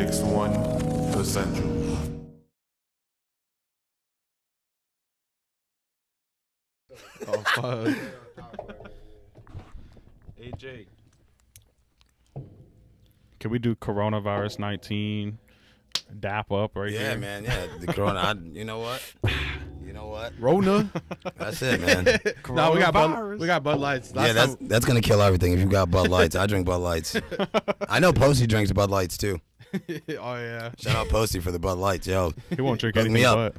X1 Essential. Oh, fuck. AJ. Can we do coronavirus 19? Dap up right here. Yeah, man. Yeah, the Corona. You know what? You know what? Rona. That's it, man. No, we got Bud Lights. That's gonna kill everything if you got Bud Lights. I drink Bud Lights. I know Posty drinks Bud Lights too. Oh yeah. Shout out Posty for the Bud Lights, yo. He won't drink Hook anything me up.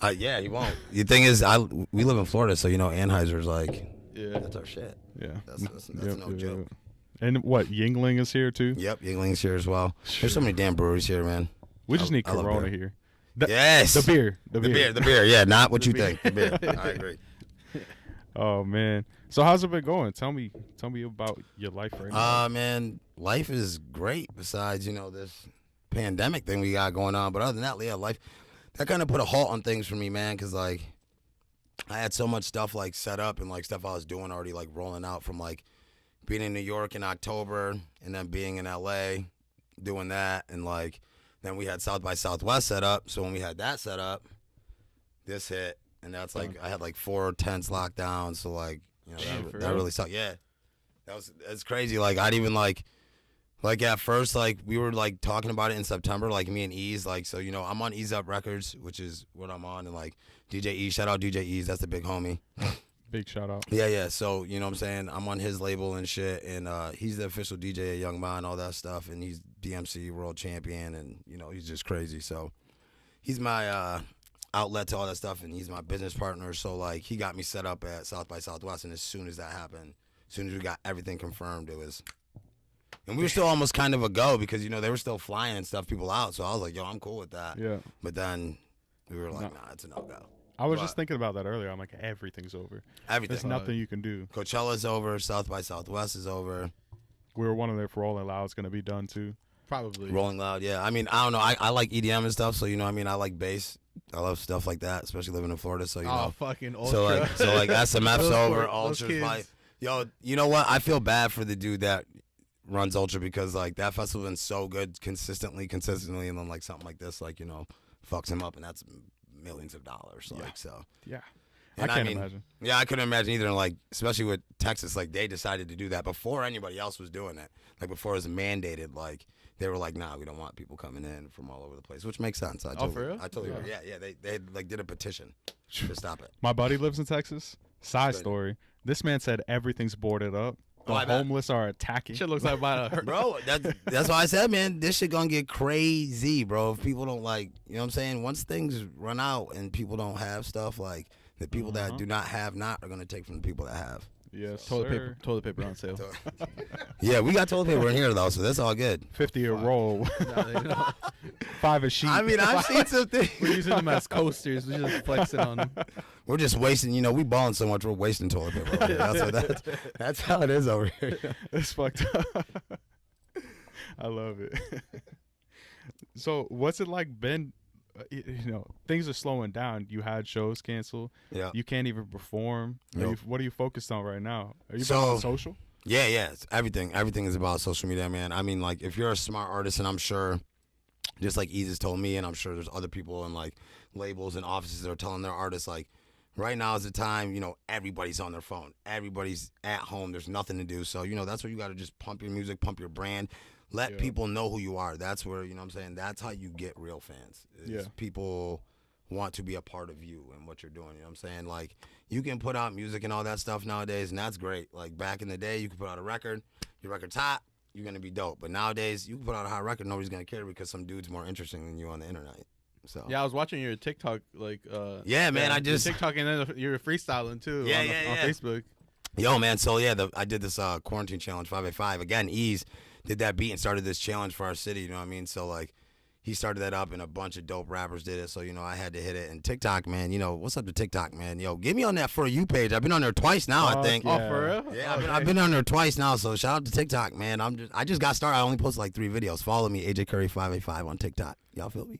but. Yeah, he won't. The thing is, we live in Florida, so you know Anheuser's like, Yeah. that's our shit. Yeah. That's Yep, no yep, joke. yep. And what, Yingling is here too? Yep, Yingling's here as well. There's so many damn breweries here, man. We just need I love Corona beer. here. Yes. The beer. The beer. Yeah, not what you think. The beer. I agree. Oh man. So how's it been going? Tell me about your life right now. Man, life is great besides, you know, this pandemic thing we got going on. But other than that, yeah, life, that kind of put a halt on things for me, man, because, like, I had so much stuff, like, set up and, like, stuff I was doing already, like, rolling out from, like, being in New York in October and then being in L.A., doing that. And, like, then we had South by Southwest set up. So when we had that set up, this hit. And that's, like, I had, like, 4 tents locked down. So, like, you know, that really sucked. Yeah. That's crazy. Like, I'd even, like at first, like, we were, like, talking about it in September, like, me and Ease, like, so, you know, I'm on Ease Up Records, which is what I'm on, and, like, DJ Ease, shout out DJ Ease, that's the big homie. Big shout out. Yeah, so, you know what I'm saying, I'm on his label and shit, and he's the official DJ at Young Mind, all that stuff, and he's DMC world champion, and, you know, he's just crazy, so he's my outlet to all that stuff, and he's my business partner, so, like, he got me set up at South by Southwest, and as soon as that happened, as soon as we got everything confirmed, it was... And we were still almost kind of a go because, you know, they were still flying and stuff people out. So I was like, yo, I'm cool with that. Yeah. But then we were like, nah, it's a no-go. I was just thinking about that earlier. I'm like, everything's over. Everything. There's nothing you can do. Coachella's over. South by Southwest is over. We were wondering if Rolling Loud's going to be done too. Probably. Rolling Loud, yeah. I mean, I don't know. I like EDM and stuff. So, you know what I mean? I like bass. I love stuff like that, especially living in Florida. So, you know. Fucking Ultra. So like SMF's over. Ultra's Ultra's my... Yo, you know what? I feel bad for the dude that runs Ultra because, like, that festival's been so good consistently, and then, like, something like this, like, you know, fucks him up, and that's millions of dollars, like, so. Yeah. And I can't imagine. Yeah, I couldn't imagine either, like, especially with Texas, like, they decided to do that before anybody else was doing it. Like, before it was mandated, like, they were like, nah, we don't want people coming in from all over the place, which makes sense. For real? I totally agree. Yeah, they like, did a petition to stop it. My buddy lives in Texas. Side story. This man said everything's boarded up. The homeless are attacking. Shit looks like about a bro. That's why I said, man, this shit gonna get crazy, bro. If people don't, like, you know what I'm saying? Once things run out and people don't have stuff, like, the people that do not have are gonna take from the people that have. Yes, toilet paper on sale. Yeah, we got toilet paper in here though, so that's all good. 50 a roll. 5 a sheet. I mean, I've seen some things. We're using them as coasters. We're just flexing on them. We're just wasting, you know, we balling so much, we're wasting toilet paper over here. That's how it is over here. It's fucked up. I love it. So what's it like been, you know, things are slowing down. You had shows canceled. Yeah. You can't even perform. Nope. What are you focused on right now? Are you So- on social? Yeah, it's everything. Everything is about social media, man. I mean, like, if you're a smart artist, and I'm sure, just like Eases told me, and I'm sure there's other people in, like, labels and offices that are telling their artists, like, right now is the time, you know, everybody's on their phone. Everybody's at home. There's nothing to do. So, you know, that's where you got to just pump your music, pump your brand. Let people know who you are. That's where, you know what I'm saying, that's how you get real fans. People want to be a part of you and what you're doing, you know what I'm saying? Like, you can put out music and all that stuff nowadays, and that's great. Like, back in the day, you could put out a record, your record's hot, you're going to be dope. But nowadays, you can put out a hot record, nobody's going to care because some dude's more interesting than you on the internet. So yeah, I was watching your TikTok, like, yeah, man, I just TikTok, and then you're freestyling too on Facebook. Yo, man, so yeah, I did this quarantine challenge 585. Again, Ease did that beat and started this challenge for our city, you know what I mean? So, like, he started that up, and a bunch of dope rappers did it, so, you know, I had to hit it. And TikTok, man, you know, what's up to TikTok, man? Yo, get me on that For You page. I've been on there twice now, I think. Yeah. Oh, for real? Yeah, I've been on there twice now, so shout out to TikTok, man. I just got started. I only posted like 3 videos. Follow me, @𝐂𝐏𝐘𝐑𝐈 on TikTok. Y'all feel me?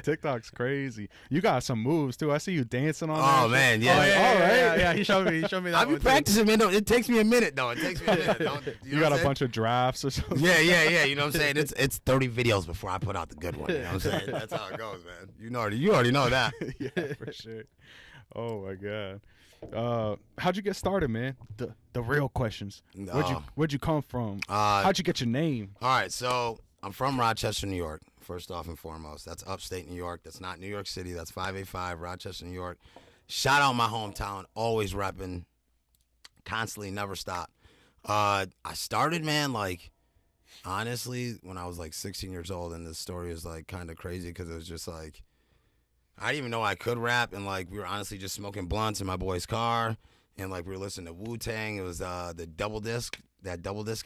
TikTok's crazy. You got some moves too. I see you dancing on. Oh man, yeah. Oh, yeah, All right. yeah. He showed me that. I be practicing, man. It takes me a minute though. It takes me a minute. You got a bunch of drafts or something. Yeah. You know what I'm saying? It's 30 videos before I put out the good one. You know what I'm saying? That's how it goes, man. You already know that. Yeah, for sure. Oh my god. How'd you get started, man? The real questions. Where'd you come from? How'd you get your name? All right, so I'm from Rochester, New York. First off and foremost, that's upstate New York. That's not New York City. That's 585 Rochester, New York. Shout out my hometown. Always repping. Constantly, never stop. I started, man, like honestly when I was like 16 years old, and this story is like kind of crazy because it was just like I didn't even know I could rap, and like we were honestly just smoking blunts in my boy's car, and like we were listening to Wu-Tang. It was the double disc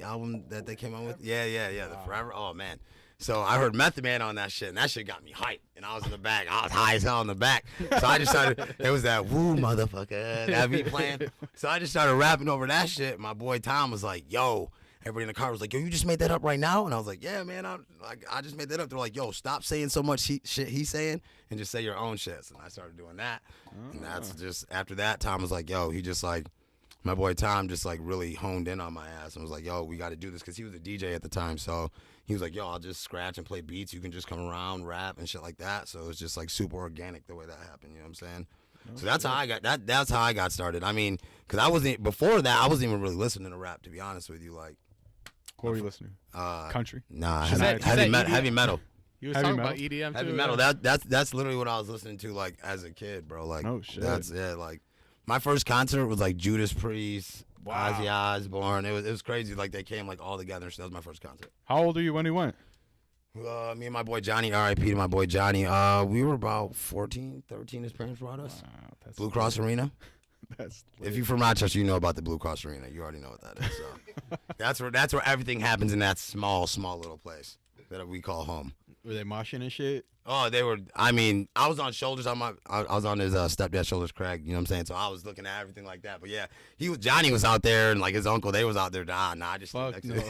album that they came out with. Yeah, the Forever. Oh man. So I heard Method Man on that shit, and that shit got me hyped. And I was in the back. I was high as hell in the back. So I just started, it was that woo motherfucker, that beat playing. So I just started rapping over that shit. My boy Tom was like, yo, everybody in the car was like, yo, you just made that up right now? And I was like, yeah, man, I just made that up. They're like, yo, stop saying so much shit he's saying and just say your own shit. And I started doing that. And that's just, after that, Tom was like, yo, he just like, my boy Tom just like really honed in on my ass and was like, yo, we got to do this, because he was a DJ at the time. So he was like, yo, I'll just scratch and play beats. You can just come around, rap and shit like that. So it was just like super organic the way that happened. You know what I'm saying? So that's how I got that's how I got started. I mean, because before that, I wasn't even really listening to rap, to be honest with you. Like, what were you listening? Country? Nah, heavy metal. You was Heavy talking metal? about EDM too. Heavy metal. That's literally what I was listening to like as a kid, bro. Like, oh shit. That's like my first concert was like Judas Priest, Ozzy Osbourne. It was crazy. Like they came like all together. So that was my first concert. How old are you when you went? Me and my boy Johnny, R.I.P. to my boy Johnny. We were about 14, 13. His parents brought us. Wow, that's Blue Cross Arena. That's If you're from Rochester, you know about the Blue Cross Arena. You already know what that is. So that's where everything happens in that small little place that we call home. Were they moshing and shit? Oh, they were. I mean, I was on shoulders. I was on his stepdad's shoulders, Craig. You know what I'm saying? So I was looking at everything like that. But yeah, Johnny was out there, and like his uncle, they was out there. Nah, I just Fuck no.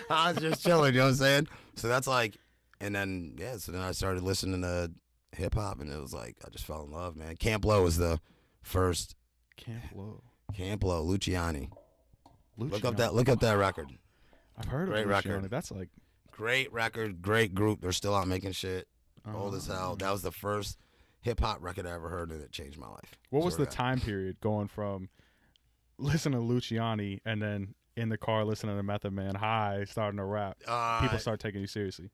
I was just chilling. You know what I'm saying? So that's like, and then so then I started listening to hip hop, and it was like I just fell in love, man. Camp Low was the first. Camp Low, Luciani. Look up that record. I've heard Great of record. Luciani. That's like Great record, great group. They're still out making shit. Old as hell. That was the first hip hop record I ever heard, and it changed my life. What was the time period going from listening to Luciani and then in the car listening to Method Man high, starting to rap? People start taking you seriously.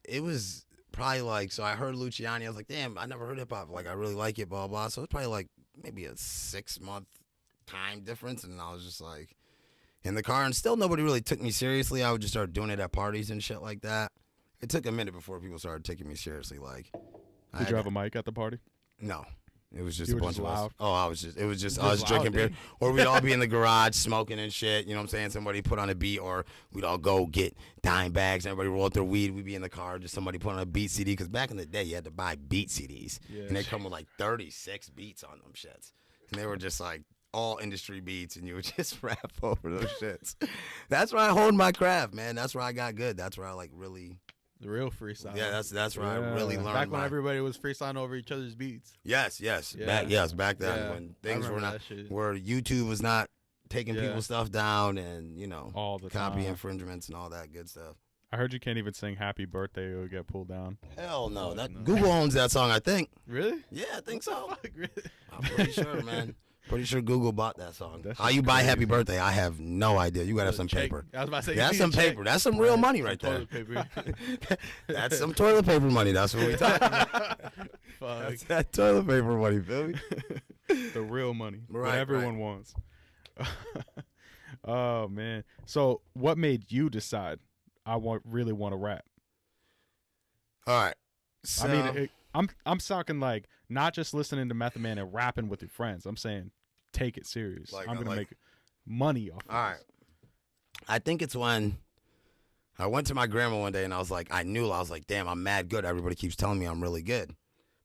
It was probably like, so I heard Luciani. I was like, damn, I never heard hip hop. Like, I really like it, blah, blah. So it's probably like maybe a 6-month time difference. And I was just like in the car, and still nobody really took me seriously. I would just start doing it at parties and shit like that. It took a minute before people started taking me seriously. Like, did you have a mic at the party? No. It was just you a were bunch just of us. loud? Oh, I was drinking beer. Or we'd all be in the garage smoking and shit. You know what I'm saying? Somebody put on a beat, or we'd all go get dime bags. Everybody roll up their weed. We'd be in the car. Just somebody put on a beat CD. Because back in the day, you had to buy beat CDs. Yeah. And they come with like 36 beats on them shits. And they were just like all industry beats, and you would just rap over those shits. That's where I honed my craft, man. That's where I got good. That's where I like really... The real freestyle. Yeah, that's where I really learned. Back when everybody was freestyling over each other's beats. Yes. Yeah. Back then when things were not, where YouTube was not taking people's stuff down, and all the copy time. infringements and all that good stuff. I heard you can't even sing Happy Birthday, it would get pulled down. Hell no. Google owns that song, I think. Really? Yeah, I think so. Fuck, really? I'm pretty sure, man. Pretty sure Google bought that song. That's How you buy crazy. Happy Birthday? I have no idea. You gotta have some paper. I was about to say, That's some paper. That's some real money right there. Toilet paper. That's some toilet paper money. That's what we talking about. Fuck. That's that toilet paper money, feel me? The real money. What Right, everyone wants. Oh, man. So what made you decide really want to rap? All right. So, I mean, I'm talking like not just listening to Method Man and rapping with your friends. I'm saying take it serious. Like, I'm going to like- make money off of all right. this. I think it's when I went to my grandma one day, and I was like, damn, I'm mad good. Everybody keeps telling me I'm really good.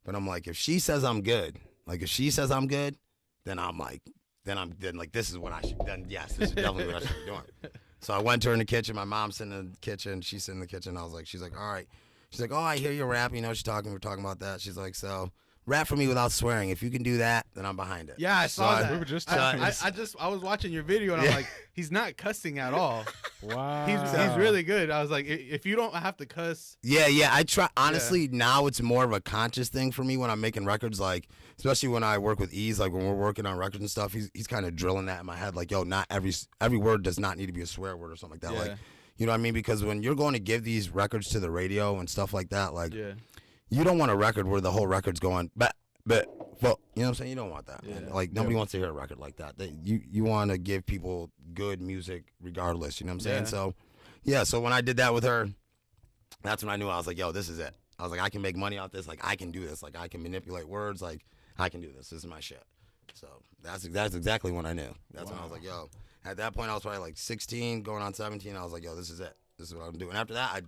But I'm like, if she says I'm good, then I'm like, this is what I should, then yes, this is definitely what I should be doing. So I went to her in the kitchen. My mom's in the kitchen. She's in the kitchen. She's like, all right, She's like, oh, I hear you rap. You know, we're talking about that. She's like, so rap for me without swearing. If you can do that, then I'm behind it. Yeah, I saw that. We were just I, talking. I was watching your video and I'm like, he's not cussing at all. Wow. He's really good. I was like, if you don't have to cuss. Yeah, I try. Honestly, now it's more of a conscious thing for me when I'm making records, like, especially when I work with Ease, like when we're working on records and stuff, he's kind of drilling that in my head, like, yo, not every word does not need to be a swear word or something like that. Yeah. Like, you know what I mean? Because when you're going to give these records to the radio and stuff like that, like, you don't want a record where the whole record's going, well, you know what I'm saying? You don't want that, man. Like, nobody wants to hear a record like that. You want to give people good music regardless, you know what I'm saying? So, yeah, so when I did that with her, that's when I knew. I was like, yo, this is it. I was like, I can make money off this. Like, I can do this. Like, I can manipulate words. Like, I can do this. This is my shit. So that's exactly when I knew. That's when I was like, yo. At that point, I was probably like 16, going on 17. I was like, yo, this is it. This is what I'm doing. After that, I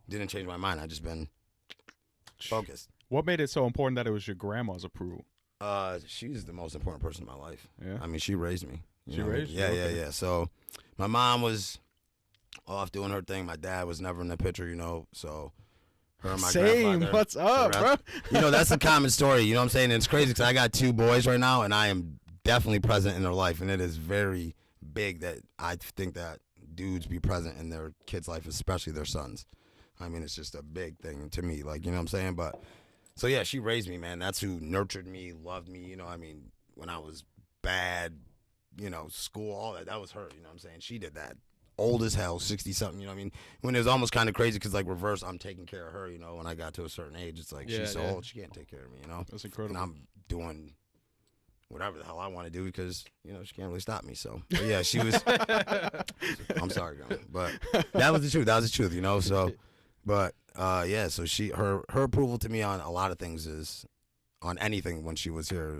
didn't change my mind. I just been focused. What made it so important that it was your grandma's approval? She's the most important person in my life. Yeah. I mean, she raised me. She raised you? Yeah, Okay. yeah. So my mom was off doing her thing. My dad was never in the picture, you know, so her and my Same. grandfather. What's up, bro? You know, that's a common story. You know what I'm saying? And it's crazy because I got 2 boys right now, and I am definitely present in their life. And it is very big that I think that dudes be present in their kids' life, especially their sons. I mean, it's just a big thing to me. Like, you know what I'm saying? But, so yeah, she raised me, man. That's who nurtured me, loved me. You know, I mean, when I was bad, you know, school, all that was her. You know what I'm saying? She did that. Old as hell, 60-something, you know what I mean? When it was almost kind of crazy because, like, reverse, I'm taking care of her, you know, when I got to a certain age. It's like, she's so old, she can't take care of me, you know? That's incredible. And I'm doing whatever the hell I want to do because, you know, she can't really stop me. So, but yeah, she was, I'm sorry, girl. But that was the truth. That was the truth, you know? So, but, yeah, so her approval to me on a lot of things is, on anything when she was here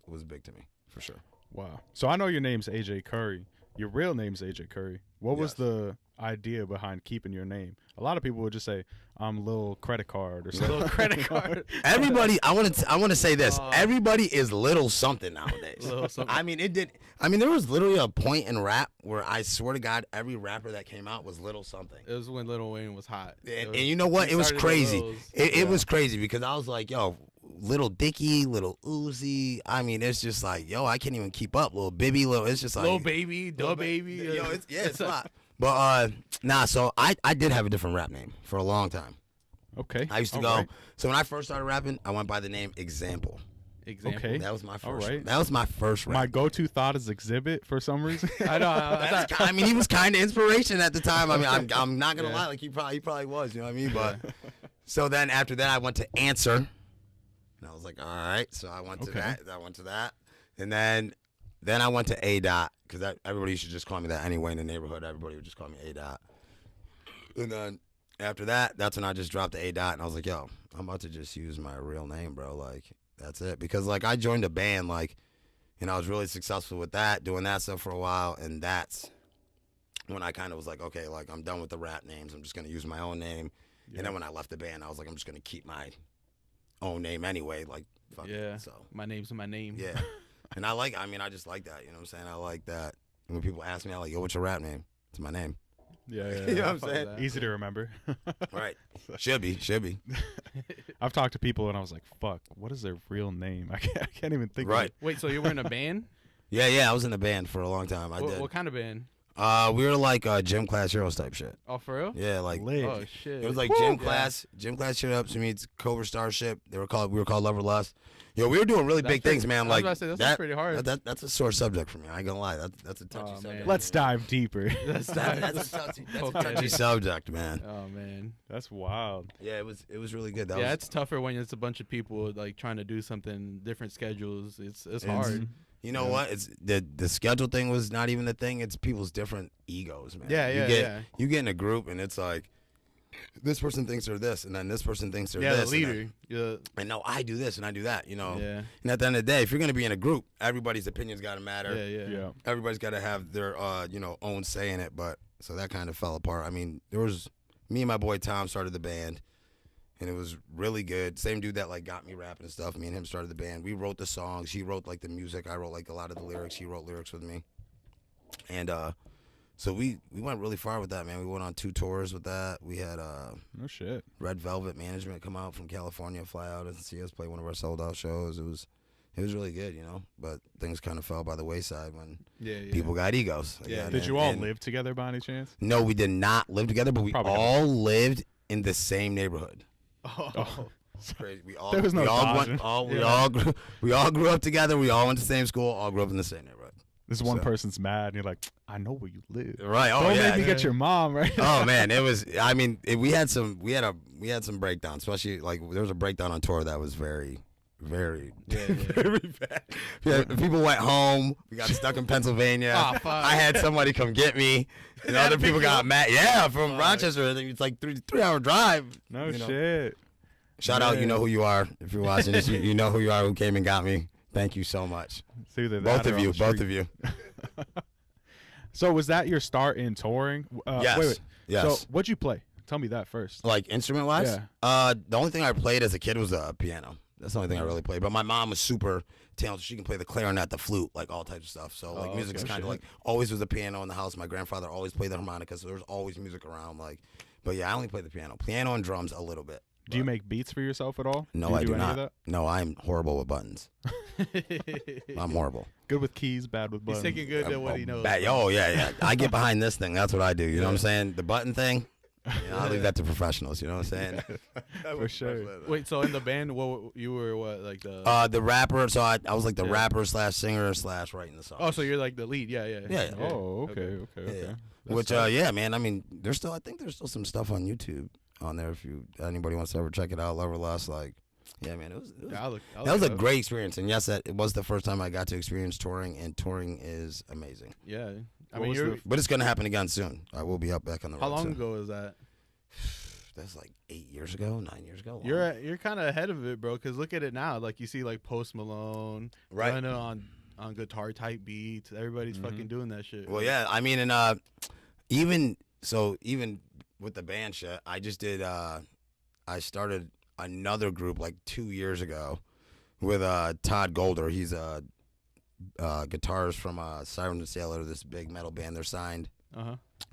was big to me, for sure. Wow. So I know your name's AJ Curry. Your real name's AJ Curry. What was the idea behind keeping your name? A lot of people would just say, I'm Lil Credit Card or something. Little credit card. Everybody, I want to say this. Everybody is little something nowadays. Little something. I mean, there was literally a point in rap where I swear to God, every rapper that came out was little something. It was when Lil Wayne was hot. And you know what? It was crazy. It was crazy because I was like, yo, Little Dicky, Little Uzi. I mean, it's just like, yo, I can't even keep up. Little Bibby, it's just like Lil Baby, Da Baby. Yo, it's a lot. But so I did have a different rap name for a long time. Okay. I used to All go. right. So when I first started rapping, I went by the name Example. Example. Okay. That was my first. All right. That was my first rap. My go-to thought is Exhibit for some reason. I know. I mean, he was kind of inspiration at the time. I mean, I'm not gonna lie, like he probably was. You know what I mean? But so then after that, I went to Answer, and I was like, all right. So I went to that. I went to that, and then I went to A Dot because everybody used to just call me that anyway in the neighborhood. Everybody would just call me A Dot. And then after that, that's when I just dropped the A Dot, and I was like, yo, I'm about to just use my real name, bro. Like, that's it. Because, like, I joined a band, like, and I was really successful with that, doing that stuff for a while, and that's when I kind of was like, okay, like, I'm done with the rap names. I'm just going to use my own name. Yeah. And then when I left the band, I was like, I'm just going to keep my own name anyway. Like, fuck it. So my name's my name. Yeah. And I just like that. You know what I'm saying? I like that. And when people ask me, I'm like, yo, what's your rap name? It's my name. Yeah. You know what I'm saying? Easy to remember. Right. Should be. I've talked to people and I was like, fuck, what is their real name? I can't even think of Right. it. Wait, so you were in a band? Yeah, I was in a band for a long time. I did. What kind of band? We were like gym class heroes type shit. Oh, for real? Yeah, like Lit. Oh shit. it was like gym class shit ups meets Cobra Starship. We were called Love or Lust. Yo, we were doing really big things, man. Like I was about to say, that's pretty hard. That's a sore subject for me. I ain't gonna lie. That's a touchy subject. man. Let's dive deeper. That's a touchy subject, man. Oh man. That's wild. Yeah, it was really good. It's tougher when it's a bunch of people like trying to do something, different schedules. It's hard. You know what? It's the schedule thing was not even the thing. It's people's different egos, man. Yeah. You get in a group and it's like, this person thinks they're this, and then this person thinks they're this. The leader. And no, I do this and I do that. You know. Yeah. And at the end of the day, if you're gonna be in a group, everybody's opinion's got to matter. Yeah. Everybody's got to have their own say in it. But so that kind of fell apart. I mean, there was me and my boy Tom started the band. And it was really good. Same dude that like got me rapping and stuff. Me and him started the band. We wrote the songs. He wrote like the music. I wrote like a lot of the lyrics. He wrote lyrics with me. And So we went really far with that, man. We went on 2 tours with that. We had No shit. Red Velvet Management come out from California, fly out and see us play one of our sold out shows. It was really good, you know. But things kind of fell by the wayside when people got egos. Yeah. Did you all live together by any chance? No, we did not live together, but we Probably all lived in the same neighborhood. Oh. It's crazy. We all There was no we all dodging. went, all, we all grew up together. We all went to the same school. All grew up in the same neighborhood. This one So- person's mad, and you're like, I know where you live. Right. Oh Don't yeah. make me get your mom, right? Oh man, it was. I mean, we had some breakdowns. Especially like there was a breakdown on tour that was very, very, very bad. Yeah, people went home. We got stuck in Pennsylvania. Oh, fuck. I had somebody come get me. And other people got mad. Yeah, from Rochester. I think it's like 3-hour drive. No you know. shit. Shout out, you know who you are. If you're watching this, you know who you are. Who came and got me. Thank you so much. It's either that Both or of on you. the Both street. of you. So was that your start in touring? Yes. Wait. Yes. So what'd you play? Tell me that first. Like instrument wise? Yeah. The only thing I played as a kid was a piano. That's the only thing I really played. But my mom was super talented. She can play the clarinet, the flute, like all types of stuff. So like music's okay. kind of like always was a piano in the house. My grandfather always played the harmonica, so there was always music around. Like, but yeah, I only played the piano and drums a little bit. Do you make beats for yourself at all? No, you I do any of not. that? No, I'm horrible with buttons. I'm horrible. Good with keys, bad with He's buttons. taking good at what he knows. Oh yeah. I get behind this thing. That's what I do. You know what I'm saying? The button thing. I'll leave that to professionals. You know what I'm saying? For sure. Wait, so in the band, you were like the? The rapper. So I was like the rapper / singer / writing the song. Oh, so you're like the lead? Yeah. Yeah. Oh, okay. Yeah. Which yeah, man. I mean, I think there's still some stuff on YouTube on there if anybody wants to ever check it out. Love or Lust, like, yeah, man. It was I'll that was look a it up. great experience, and yes, it was the first time I got to experience touring, and touring is amazing. Yeah. I What mean, was you're. But it's gonna happen again soon. I will be back on the road. How long soon. ago was that? That's like 8 years ago, 9 years ago. You're kind of ahead of it, bro. Because look at it now. Like you see, like Post Malone, Right. Gunna on guitar type beats. Everybody's fucking doing that shit. Well, yeah. I mean, and even with the band shit, I just did. I started another group like 2 years ago with Todd Golder. He's a guitarist from Siren and Sailor, this big metal band. They're signed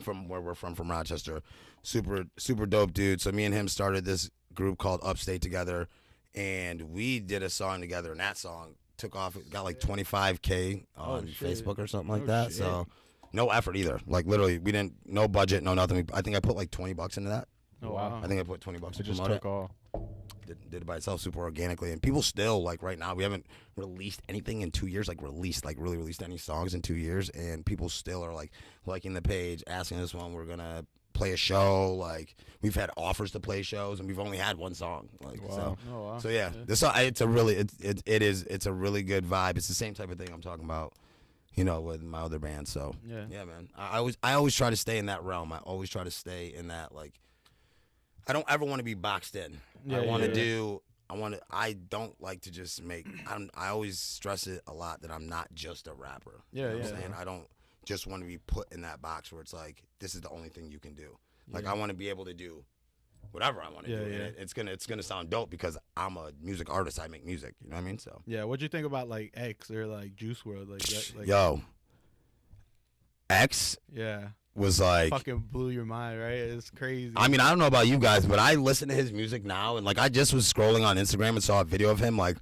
from where we're from Rochester. Super dope dude. So me and him started this group called Upstate together, and we did a song together, and that song took off. It got like 25K on Facebook or something like that. Shit. So no effort either. Like literally, we didn't, no budget, no nothing. I think I put like $20 into that. Oh wow. I think I put $20 to It just promote took off. Did it by itself super organically, and people still like right now. We haven't released anything in 2 years, really released any songs in 2 years, and people still are like liking the page, asking us when we're gonna play a show. Like we've had offers to play shows, and we've only had one song. Like Wow. Oh wow. so yeah. This it's a really it's a really good vibe. It's the same type of thing I'm talking about, you know, with my other band. So Yeah. man. I always try to stay in that realm. I always try to stay in that, like, I don't ever want to be boxed in. Yeah, I want to yeah. do. I don't like to just make. I always stress it a lot that I'm not just a rapper. Yeah, you know what yeah. I'm saying? I don't just want to be put in that box where it's like this is the only thing you can do. Like Yeah. I want to be able to do whatever I want to Yeah, do. yeah. And it's gonna sound dope because I'm a music artist. I make music. You know what I mean? So Yeah. What'd you think about like X or like Juice World? Like that. Like, yo, X Yeah. was like. Fucking blew your mind, right? It's crazy. I mean, I don't know about you guys, but I listen to his music now, and like I just was scrolling on Instagram and saw a video of him, like,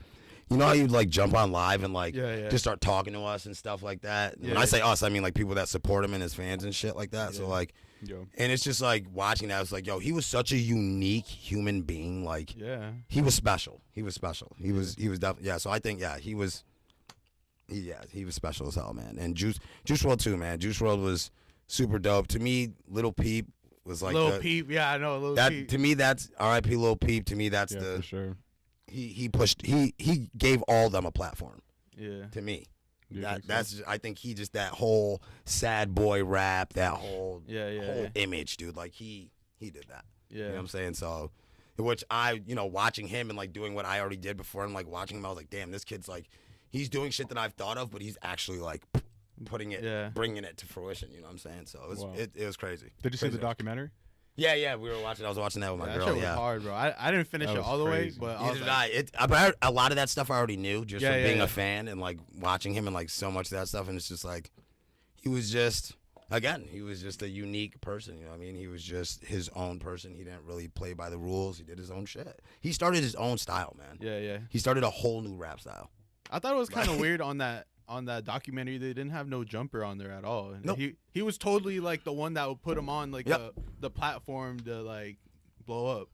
you know how you'd like jump on live and like Yeah. just start talking to us and stuff like that. And when Yeah. I say us, I mean like people that support him and his fans and shit like that. So Yeah. like, Yo. and it's just like watching that. It's like, yo, he was such a unique human being. Like, Yeah. he was special. He was special. He was definitely, yeah. So I think, yeah, he was special as hell, man. And Juice WRLD too, man. Juice WRLD was super dope to me. Lil Peep was like Lil Peep. Yeah, I know Lil that Peep. to me. That's R.I.P. Lil Peep. To me, that's Yeah, for sure. he pushed. He gave all of them a platform. Yeah. To me, Do you think so? that's I think he just that whole sad boy rap, that whole Yeah. image, dude. Like he did that. Yeah. You know what I'm saying? So, which I, you know, watching him and like doing what I already did before and like watching him, I was like, damn, this kid's like, he's doing shit that I've thought of, but he's actually like putting it, bringing it to fruition. You know what I'm saying? So Wow. it was crazy. Did you see the Crazy. documentary? Yeah, we were watching. I was watching that with my That girl. shit was Yeah. hard, bro. I didn't finish That it was all the way, crazy. but I Neither was did like, I. But a lot of that stuff I already knew just Yeah, from being yeah. a fan and like watching him and like so much of that stuff. And it's just like, he was just again, he was just a unique person. You know what I mean? He was just his own person. He didn't really play by the rules. He did his own shit. He started his own style, man. Yeah, yeah. He started a whole new rap style. I thought it was kind of weird on that documentary. They didn't have no jumper on there at all. Nope. He was totally like the one that would put him on like Yep. the platform to like blow up.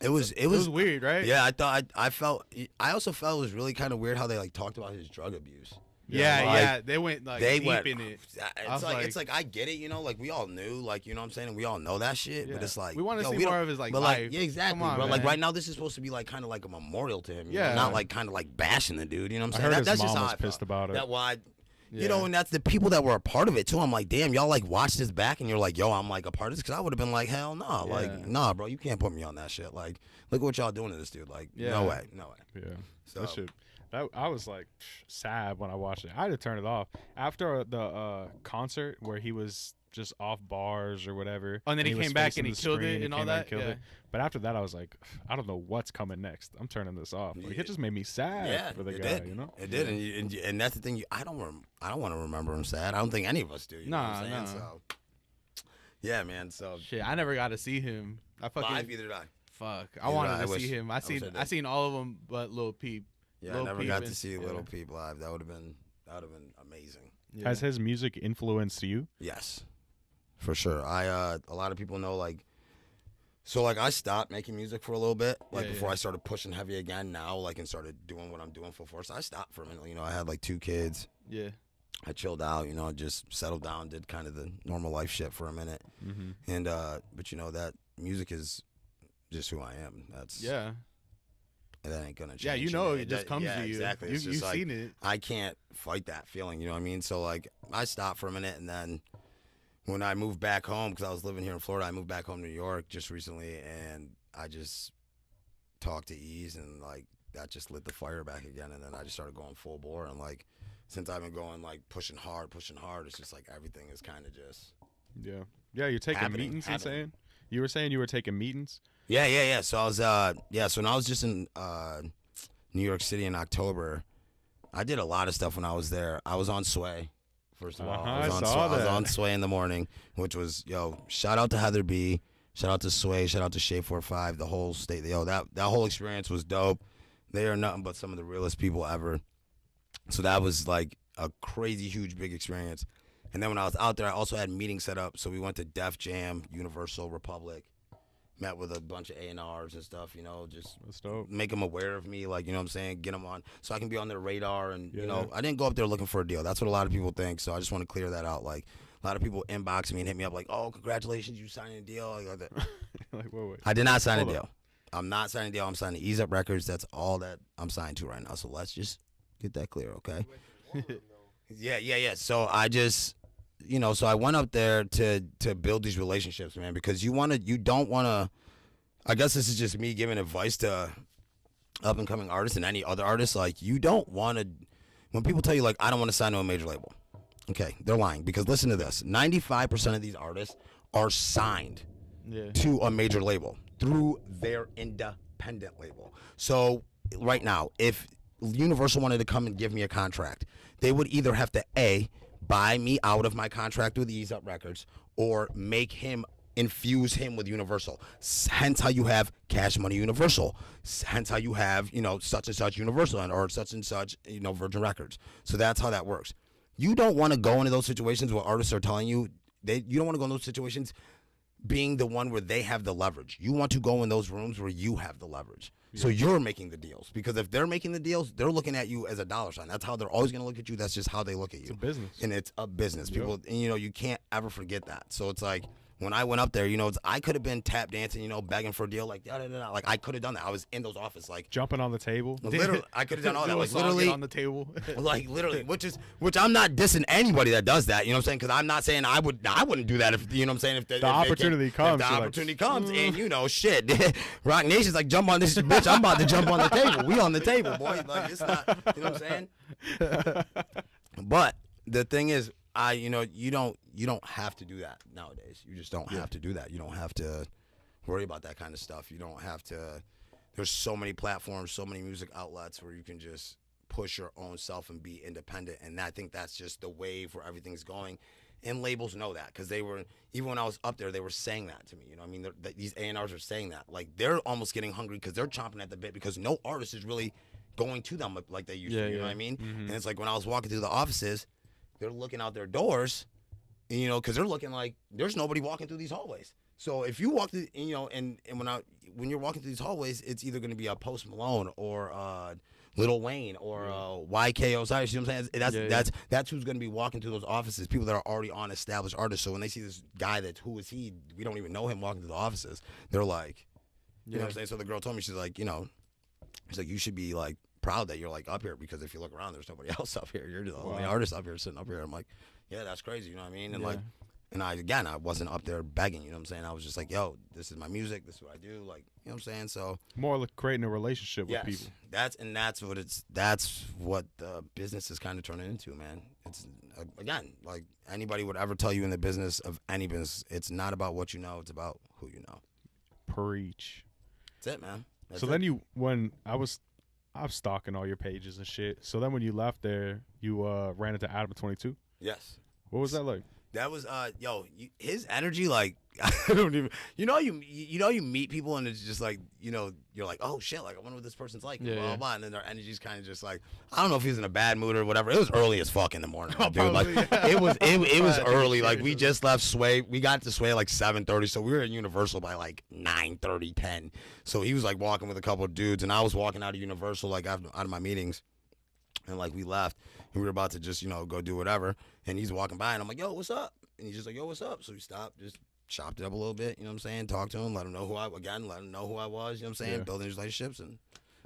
It was weird, right? Yeah, I also felt it was really kind of weird how they like talked about his drug abuse. Yeah, Like, yeah. They went like deep in it. It's like I get it, you know, like we all knew, like, you know what I'm saying, and we all know that shit, but it's like we want to see don't- more of his like but life. like, yeah, exactly, Come on, bro. Like man. right now, this is supposed to be like kind of like a memorial to him, you Yeah. know? Not like kind of like bashing the dude, you know what I I'm saying? heard his That's mom just how was I pissed felt. about it. That why, Yeah. you know, and that's the people that were a part of it too. I'm like, damn, y'all like watched this back, and you're like, yo, I'm like a part of this, because I would have been like, hell no, Yeah. like, nah, bro, you can't put me on that shit. Like, look at what y'all doing to this dude. Like, Yeah. no way. Yeah. So That shit. I was like sad when I watched it. I had to turn it off after the concert where he was just off bars or whatever. Oh, and then he was came back facing and he the killed screen, it he and all came back that. killed Yeah. it. But after that, I was like, I don't know what's coming next. I'm turning this off. Like, Yeah. it just made me sad yeah, for the it guy. did. You know. It did, and that's the thing. I don't want to remember him sad. I don't think any of us do. You know what I'm saying? Nah. So, yeah, man. So Shit, I never got to see him. I fucking live, either did I. fuck. I Either wanted I to wish- see him. I wish I I did. seen all of them, but Lil Peep. Yeah, Lil I never Peep got to and- see yeah. Little Peep live. That would have been amazing. Yeah. Has his music influenced you? Yes, for sure. A lot of people know, like, so like I stopped making music for a little bit, like Yeah, before yeah. I started pushing heavy again. Now, like, and started doing what I'm doing full force. I stopped for a minute. You know, I had like 2 kids. Yeah. I chilled out. You know, just settled down, did kind of the normal life shit for a minute. Mm-hmm. And but you know that music is just who I am. That's Yeah. that ain't gonna change. Yeah, you know, And it just comes yeah, to you. Exactly. It's You've just like, seen it. I can't fight that feeling. You know what I mean? So like I stopped for a minute, and then when I moved back home, because I was living here in Florida, I moved back home to New York just recently, and I just talked to Ease, and like that just lit the fire back again, and then I just started going full bore, and like since I've been going like pushing hard, it's just like everything is kind of just Yeah. Yeah. You're taking Happening, meetings. happening. You were saying you were taking meetings. Yeah. So I was so when I was just in New York City in October, I did a lot of stuff when I was there. I was on Sway. First of all, I saw I was that. on Sway in the morning, which was shout out to Heather B, shout out to Sway, shout out to Shea 45, the whole state. That whole experience was dope. They are nothing but some of the realest people ever. So that was like a crazy, huge, big experience. And then when I was out there, I also had meetings set up. So we went to Def Jam, Universal, Republic, met with a bunch of A&Rs and stuff, you know, just That's dope. make them aware of me, like, you know what I'm saying, get them on so I can be on their radar. And, you Yeah. know, I didn't go up there looking for a deal. That's what a lot of people think. So I just want to clear that out. Like, a lot of people inbox me and hit me up like, oh, congratulations, you signed a deal. Like that. Like, wait. I did not sign a Hold deal. up. I'm not signing a deal. I'm signing 𝐂𝐏𝐿 Records. That's all that I'm signed to right now. So let's just get that clear, okay? Yeah. So I just, you know, so I went up there to build these relationships, man, because you don't want to, I guess this is just me giving advice to up and coming artists and any other artists. Like, you don't want to, when people tell you, like, I don't want to sign to a major label, okay, they're lying. Because listen to this, 95% of these artists are signed Yeah. to a major label through their independent label. So right now, if Universal wanted to come and give me a contract, they would either have to A, buy me out of my contract with 𝐂𝐏𝐿 Records, or infuse him with Universal. Hence how you have Cash Money Universal. Hence how you have, you know, such and such Universal or such and such, you know, Virgin Records. So that's how that works. You don't want to go into those situations where artists are telling you, you don't want to go in those situations being the one where they have the leverage. You want to go in those rooms where you have the leverage. So you're making the deals. Because if they're making the deals, they're looking at you as a dollar sign. That's how they're always going to look at you. That's just how they look at you. It's a business. And it's a business. Yep. People, and, you know, you can't ever forget that. So it's like, when I went up there, you know, I could have been tap dancing, you know, begging for a deal, like, da-da-da-da. Like, I could have done that. I was in those offices, like, Jumping on the table. literally, I could have done all that. Do a Like, song, literally, get on the table. like literally, which I'm not dissing anybody that does that. You know what I'm saying? Because I'm not saying I wouldn't do that if, you know what I'm saying, if the opportunity comes, If the you're like, opportunity comes, and you know, shit, Rock Nation's like, jump on this bitch. I'm about to jump on the table. We on the table, boy. Like, it's not. You know what I'm saying? But the thing is, you don't have to do that nowadays. You just don't have to do that. You don't have to worry about that kind of stuff. You don't have to. There's so many platforms, so many music outlets where you can just push your own self and be independent. And I think that's just the wave where everything's going. And labels know that because they were, even when I was up there, they were saying that to me. You know what I mean? These A&Rs are saying that. Like, they're almost getting hungry because they're chomping at the bit because no artist is really going to them like they used to. You know what I mean? And it's like when I was walking through the offices, they're looking out their doors, and, you know, because they're looking like there's nobody walking through these hallways. So if you walk through, you know, and when you're walking through these hallways, it's either going to be a Post Malone or Lil Wayne or 𝐂𝐏𝐘𝐑𝐈����. You know what I'm saying? That's who's going to be walking through those offices. People that are already on established artists. So when they see this guy who is he? We don't even know him walking through the offices. They're like, you know what I'm saying? So the girl told me, she's like, you know, she's like, you should be like proud that you're like up here because if you look around, there's nobody else up here. You're the only artist up here sitting up here. I'm like, yeah, that's crazy. You know what I mean? And like. And I wasn't up there begging, you know what I'm saying? I was just like, yo, this is my music, this is what I do, like, you know what I'm saying? So more like creating a relationship with people. That's what the business is kind of turning into, man. It's again, like anybody would ever tell you in the business of any business, it's not about what you know, it's about who you know. Preach. That's it, man. Then when I was stalking all your pages and shit. So then when you left there, you ran into Adam 22. Yes. What was that like? That was his energy, like, I don't even, you meet people and it's just like, you know, you're like, oh shit, like I wonder what this person's like, blah, blah, blah, and then their energy's kind of just like, I don't know if he's in a bad mood or whatever. It was early as fuck in the morning, dude. Like it was early. Like we just left Sway. We got to Sway at like 7:30, so we were at Universal by like 9:30, 10. So he was like walking with a couple of dudes, and I was walking out of Universal like out of my meetings. And like we left, and we were about to just, you know, go do whatever. And he's walking by, and I'm like, yo, what's up? And he's just like, yo, what's up? So we stopped, just chopped it up a little bit, you know what I'm saying? Talked to him, let him know who I was, you know what I'm saying? Building his relationships, and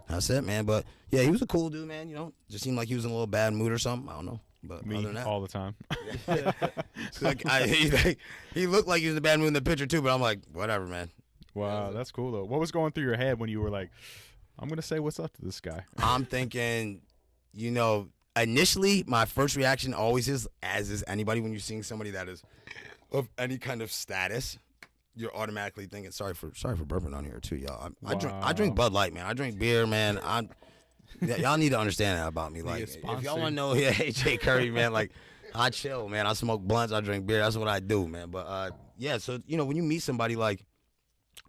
that's it, man. But yeah, he was a cool dude, man, you know? Just seemed like he was in a little bad mood or something. I don't know. But Me other than that, all the time. like, he looked like he was in a bad mood in the picture too, but I'm like, whatever, man. Wow, that's cool though. What was going through your head when you were like, I'm gonna say what's up to this guy? I'm thinking, you know, initially my first reaction always is, as is anybody when you're seeing somebody that is of any kind of status, you're automatically thinking, sorry for burping on here too, y'all. I drink Bud Light, man. I drink beer, man. Y'all need to understand that about me. Like, if y'all want to know, 𝐂𝐏𝐘𝐑𝐈𝐆 man, like, I chill, man. I smoke blunts, I drink beer. That's what I do, man. But yeah, so you know, when you meet somebody like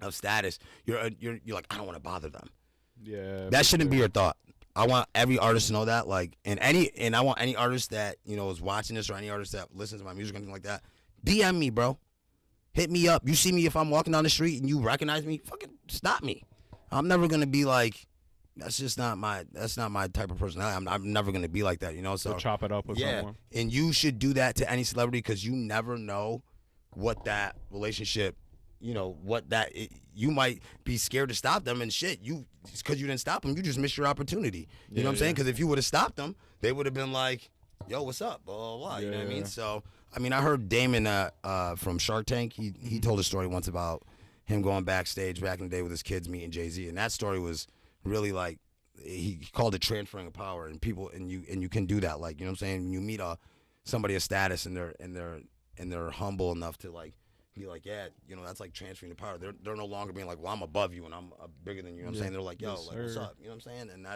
of status, you're like, I don't want to bother them. Yeah, that shouldn't be your thought. I want every artist to know that, like, and I want any artist that, you know, is watching this or any artist that listens to my music or anything like that, DM me, bro. Hit me up. You see me if I'm walking down the street and you recognize me, fucking stop me. I'm never gonna be like, that's not my type of personality. I'm never gonna be like that, you know. So chop it up with someone. And you should do that to any celebrity because you never know what that relationship, you know, you might be scared to stop them and shit. Because you didn't stop them, you just missed your opportunity. You know what I'm saying? Because if you would have stopped them, they would have been like, yo, what's up? Blah, blah, blah. You know what I mean? So, I mean, I heard Damon from Shark Tank. He told a story once about him going backstage back in the day with his kids meeting Jay-Z. And that story was really like, he called it transferring of power. And you can do that. Like, you know what I'm saying? When you meet somebody of status and they're humble enough to like, be like, yeah, you know, that's like transferring the power. They're no longer being like, well, I'm above you and I'm bigger than you. You know what I'm saying? They're like, yo, like, what's up? You know what I'm saying?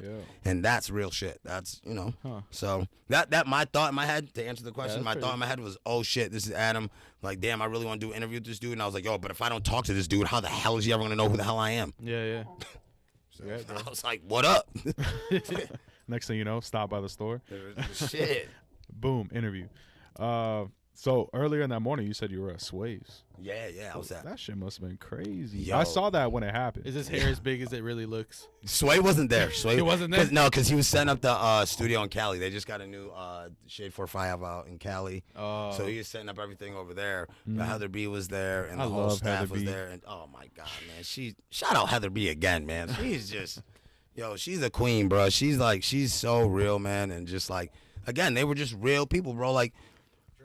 And that's real shit. That's, you know. So that my thought in my head, to answer the question, my thought in my head was, oh shit, this is Adam. Like, damn, I really want to do an interview with this dude. And I was like, yo, but if I don't talk to this dude, how the hell is he ever gonna know who the hell I am? Yeah. So I was like, what up? Next thing you know, stop by the store. Shit. Boom, interview. So earlier in that morning, you said you were at Sway's. Yeah, I was at. That shit must have been crazy. Yo. I saw that when it happened. Is his hair as big as it really looks? Sway wasn't there. Sway He wasn't there? No, because he was setting up the studio in Cali. They just got a new Shade 4-5 out in Cali. Oh. So he was setting up everything over there. But Heather B was there, and the I whole love staff Heather was B. there. And oh my God, man, shout out Heather B again, man. She's just, she's a queen, bro. She's so real, man, and just like, again, they were just real people, bro. Like,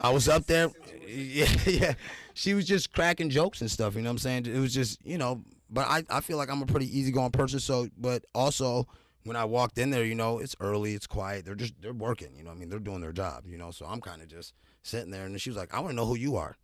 I was up there, yeah. She was just cracking jokes and stuff, you know what I'm saying? It was just, you know, but I feel like I'm a pretty easygoing person. So, but also when I walked in there, you know, it's early, it's quiet. They're working, you know what I mean? They're doing their job, you know? So I'm kind of just sitting there, and she was like, I want to know who you are.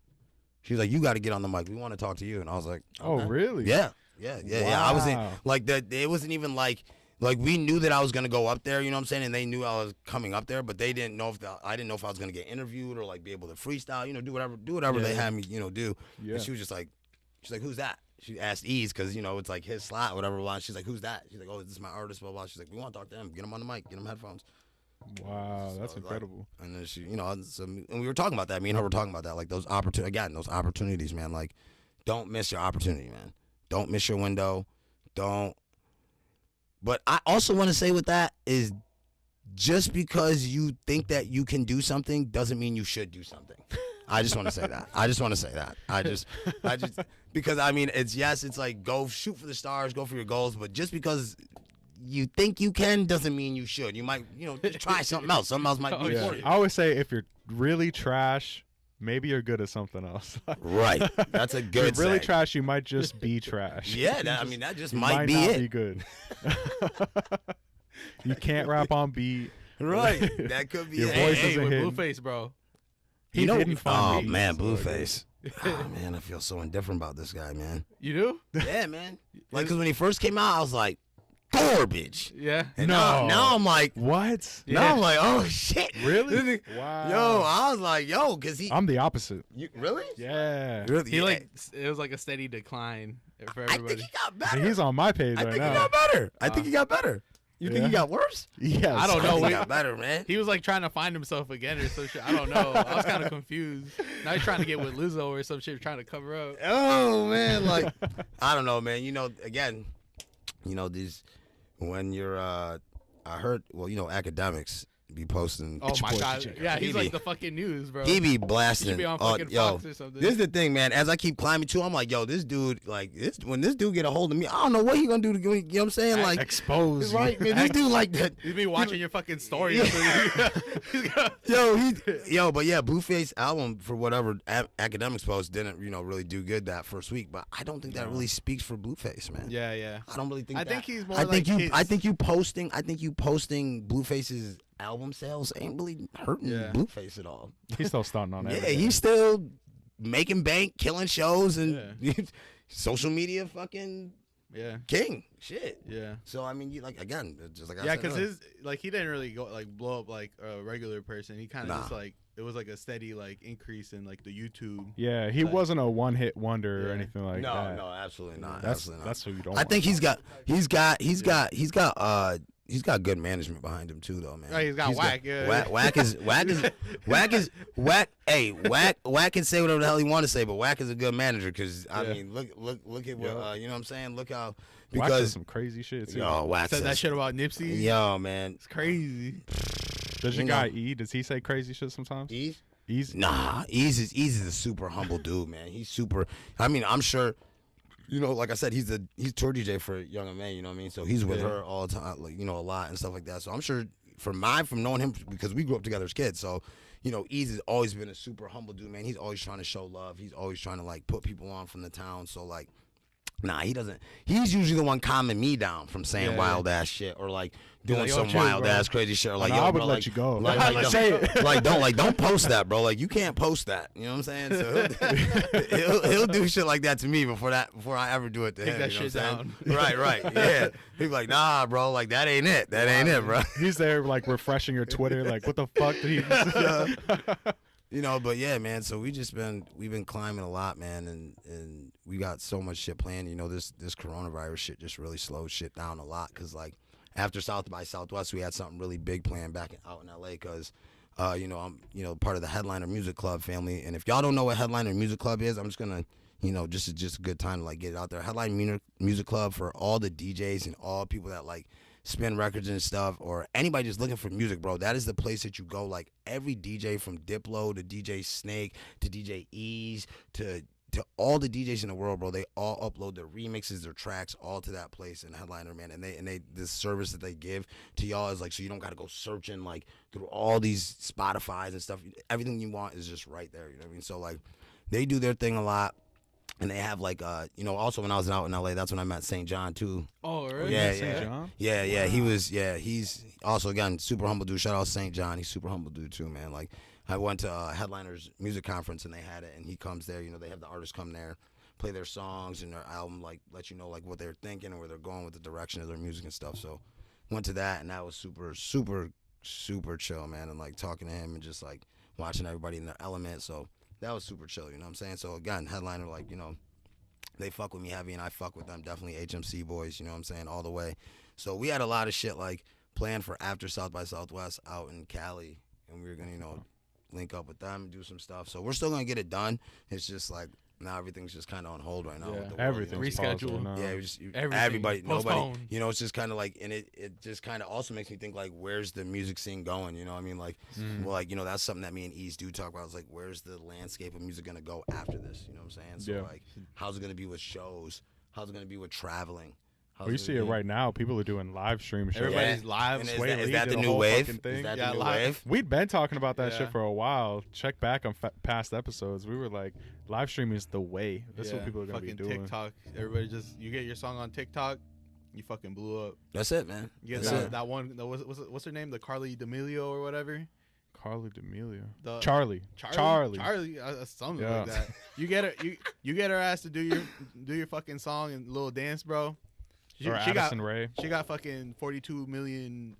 She was like, you got to get on the mic. We want to talk to you. And I was like, okay. Oh, really? Yeah. Wow. I wasn't like that. It wasn't even like Like, we knew that I was gonna go up there, you know what I'm saying, and they knew I was coming up there, but they didn't know I didn't know if I was gonna get interviewed or like be able to freestyle, you know, do whatever they had me, you know, do. Yeah. And she was just like, she's like, who's that? She asked Ease because, you know, it's like his slot, whatever. She's like, who's that? She's like, oh, this is my artist, blah blah. She's like, we want to talk to him. Get him on the mic. Get him headphones. Wow, So, that's like, incredible. and then she, you know, and we were talking about that. Me and her were talking about that, like those opportunities, man. Like, don't miss your opportunity, man. Don't miss your window. Don't. But I also want to say with that is, just because you think that you can do something doesn't mean you should do something. I just want to say that. I just because I mean, it's like, go shoot for the stars, go for your goals, but just because you think you can doesn't mean you should. You might, you know, just try something else. Something else might be Yeah. for you. I always say if you're really trash, maybe you're good at something else. Right. That's a good If you're really saying. trash, you might just be trash. Yeah, that just You might be not it. be good. You can't rap on beat. Right. That could be Your it. voice Hey, isn't with hitting. Blueface, bro. He didn't find Oh beats, man, so Blueface. Oh man, I feel so indifferent about this guy, man. You do? Yeah, man. Like, cause when he first came out, I was like, garbage. Yeah. And No. now I'm like, What? Yeah. now I'm like, oh shit. Really? Wow. Yo, I was like, yo, cause he. I'm the opposite. You, really? Yeah. Really? He Yeah. like it was like a steady decline for I think everybody. he got See, better. he's on my page I right think he now. got better. I think he got better. You think he Yeah. got worse? Yes. I don't I know. think he We- got better, man. He was like trying to find himself again or some shit. I don't know. I was kind of confused. Now he's trying to get with Lizzo or some shit, trying to cover up. Oh man, like I don't know, man. You know, again, you know, these when you're I heard, well, you know, academics be posting. Oh my boy, god. Chico. Yeah, he's He like be- the fucking news, bro. He be He should blasting. be on fucking yo, Fox or something. this is the thing, man. As I keep climbing too, I'm like, yo, this dude, like, when this dude get a hold of me, I don't know what he gonna do to, you know what I'm saying? Like, Expose you. right, man, this dude like that. He's been watching your fucking story. Yo, but yeah, Blueface album, for whatever academics post, didn't, you know, really do good that first week. But I don't think that really speaks for Blueface, man. Yeah, yeah. I don't really think. I that. think he's more I think like you. his- I think you posting Blueface's album sales ain't really hurting Yeah. Blueface at all. He's still stunting on Yeah, everything. he's still making bank, killing shows, and social media fucking Yeah. king. Shit. Yeah. So I mean, you like, again, just like I Yeah, said because earlier. his like he didn't really go like blow up like a regular person. He kind of Nah. just like it was like a steady like increase in like the YouTube. Yeah, he Like- wasn't a one-hit wonder or Yeah. anything like no, that. no, absolutely not. That's absolutely not. that's who you don't. I want. think he's got good management behind him too, though, man. Oh, he's got whack. Yeah. Whack is hey, whack can say whatever the hell he want to say, but Whack is a good manager because I Yeah. mean, look at what Yeah. you know what I'm saying. Look how Wax does because some crazy shit too. yo, Whack Said that says- shit about Nipsey. Yo, man, It's crazy. Does your you guy know. E? Does he say crazy shit sometimes? Eve. He's Nah, Ease is a super humble dude, man. He's super. I mean, I'm sure. You know, like I said, he's tour DJ for Young and May. You know what I mean? So he's with Yeah. her all the time, like, you know, a lot and stuff like that. So I'm sure from knowing him, because we grew up together as kids. So, you know, Ease has always been a super humble dude, man. He's always trying to show love. He's always trying to like put people on from the town. So like, nah, he doesn't. He's usually the one calming me down from saying Yeah. wild ass shit or like doing like, yo, some chill, wild bro. ass crazy shit or like, No, yo, I would bro, let like, you go. Like, Say it. don't post that, bro. Like, you can't post that. You know what I'm saying? So he'll do shit like that to me before I ever do it to Take him. that you know shit what I'm down. saying? Right. Yeah. He's like, nah, bro. Like, that ain't it. That ain't it, bro. he's there like refreshing your Twitter. Like, what the fuck did he? Just You know, but yeah, man. So we've been climbing a lot, man, and we got so much shit planned. You know, this coronavirus shit just really slowed shit down a lot because like after South by Southwest, we had something really big planned out in LA because. You know, I'm, you know, part of the Headliner Music Club family, and if y'all don't know what Headliner Music Club is, I'm just gonna, you know, just a good time to like get it out there. Headliner Music Club for all the DJs and all people that like spin records and stuff, or anybody just looking for music, bro. That is the place that you go. Like every DJ from Diplo to DJ Snake to DJ Ease to all the DJs in the world, bro, they all upload their remixes, their tracks, all to that place in Headliner, man. And they this service that they give to y'all is like, so you don't gotta go searching like through all these Spotify's and stuff. Everything you want is just right there. You know what I mean? So like, they do their thing a lot. And they have like, you know, also when I was out in LA, that's when I met St. John too. Oh, really? Yeah, St. yeah. John? Yeah. He's also, again, super humble dude. Shout out St. John. He's super humble dude too, man. Like, I went to Headliner's music conference and they had it, and he comes there. You know, they have the artists come there, play their songs and their album, like let you know like what they're thinking and where they're going with the direction of their music and stuff. So went to that, and that was super chill, man. And like talking to him and just like watching everybody in their element. So that was super chill, you know what I'm saying? So again, headliner, like, you know, they fuck with me heavy and I fuck with them. Definitely HMC boys, you know what I'm saying, all the way. So we had a lot of shit like planned for after South by Southwest out in Cali, and we were gonna, you know, link up with them, do some stuff. So we're still gonna get it done. It's just like now everything's just kind of on hold right now. Yeah, with the world, everything's you know? paused right now. Yeah, just Everything. everybody, nobody, Postponed. you know, it's just kind of like, and it just kind of also makes me think like, where's the music scene going? You know what I mean? Like, well, like, you know, that's something that me and Ease do talk about. It's like, where's the landscape of music gonna go after this? You know what I'm saying? So Yeah. like, how's it gonna be with shows? How's it gonna be with traveling? How's Well, you gonna see it be- right now. People are doing live stream shows. Everybody's Yeah. live. And is Sway that, is Lee that did the a new whole wave? fucking thing. Is that Yeah, the new live. wave? We'd been talking about that Yeah. shit for a while. Check back on past episodes. We were like, live streaming is the way. That's what Yeah, people are gonna be fucking doing. TikTok. Everybody just you get your song on TikTok, you fucking blew up. That's it, man. You get That's that, it. that one. What's her name? The Carly D'Amelio or whatever. Carly D'Amelio. The Charlie. Charlie, something Yeah. like that. You get her. You get her ass to do your fucking song and little dance, bro. Or Addison Rae. She got fucking 42 million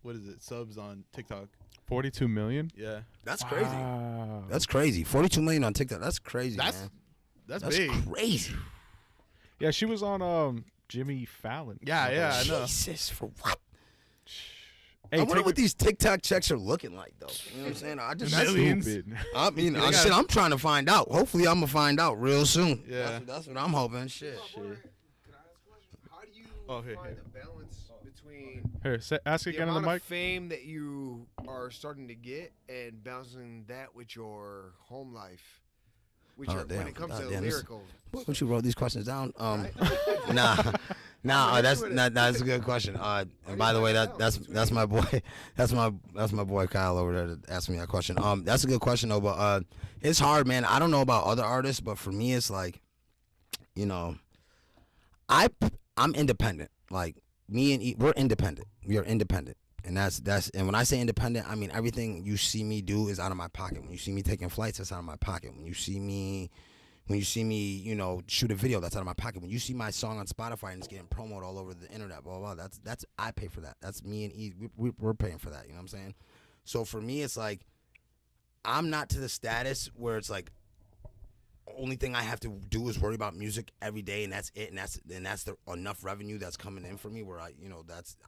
what is it, subs on TikTok. 42 million. Yeah. That's crazy. Wow. That's crazy. 42 million on TikTok. That's crazy, That's man. that's That's big. crazy. Yeah, she was on Jimmy Fallon. Yeah, I know. Jesus, for what? Hey, I wonder take what these TikTok checks are looking like, though. You know what I'm saying? I just, Millions. stupid. I mean, They got- shit, I'm trying to find out. Hopefully, I'm gonna find out real soon. Yeah. That's what I'm hoping. Shit. Can I ask a question? How do you Oh, here, find here. the balance between Here, ask the again on amount the of mic. fame that you are starting to get and balancing that with your home life? Which Oh, are, when damn. it comes God to damn, this- lyrical. What you wrote these questions down? Right? Nah. That's into it. that's a good question. And by the way, that's my boy. That's my boy Kyle over there that asked me that question. That's a good question though, but it's hard, man. I don't know about other artists, but for me, it's like, you know, I'm independent. Like me and we're independent. We are independent. And and when I say independent, I mean everything you see me do is out of my pocket. When you see me taking flights, that's out of my pocket. When you see me, you know, shoot a video, that's out of my pocket. When you see my song on Spotify and it's getting promoted all over the internet, blah blah blah, that's I pay for that. That's me and E. We're paying for that. You know what I'm saying? So for me, it's like I'm not to the status where it's like only thing I have to do is worry about music every day, and that's it, and that's the enough revenue that's coming in for me where I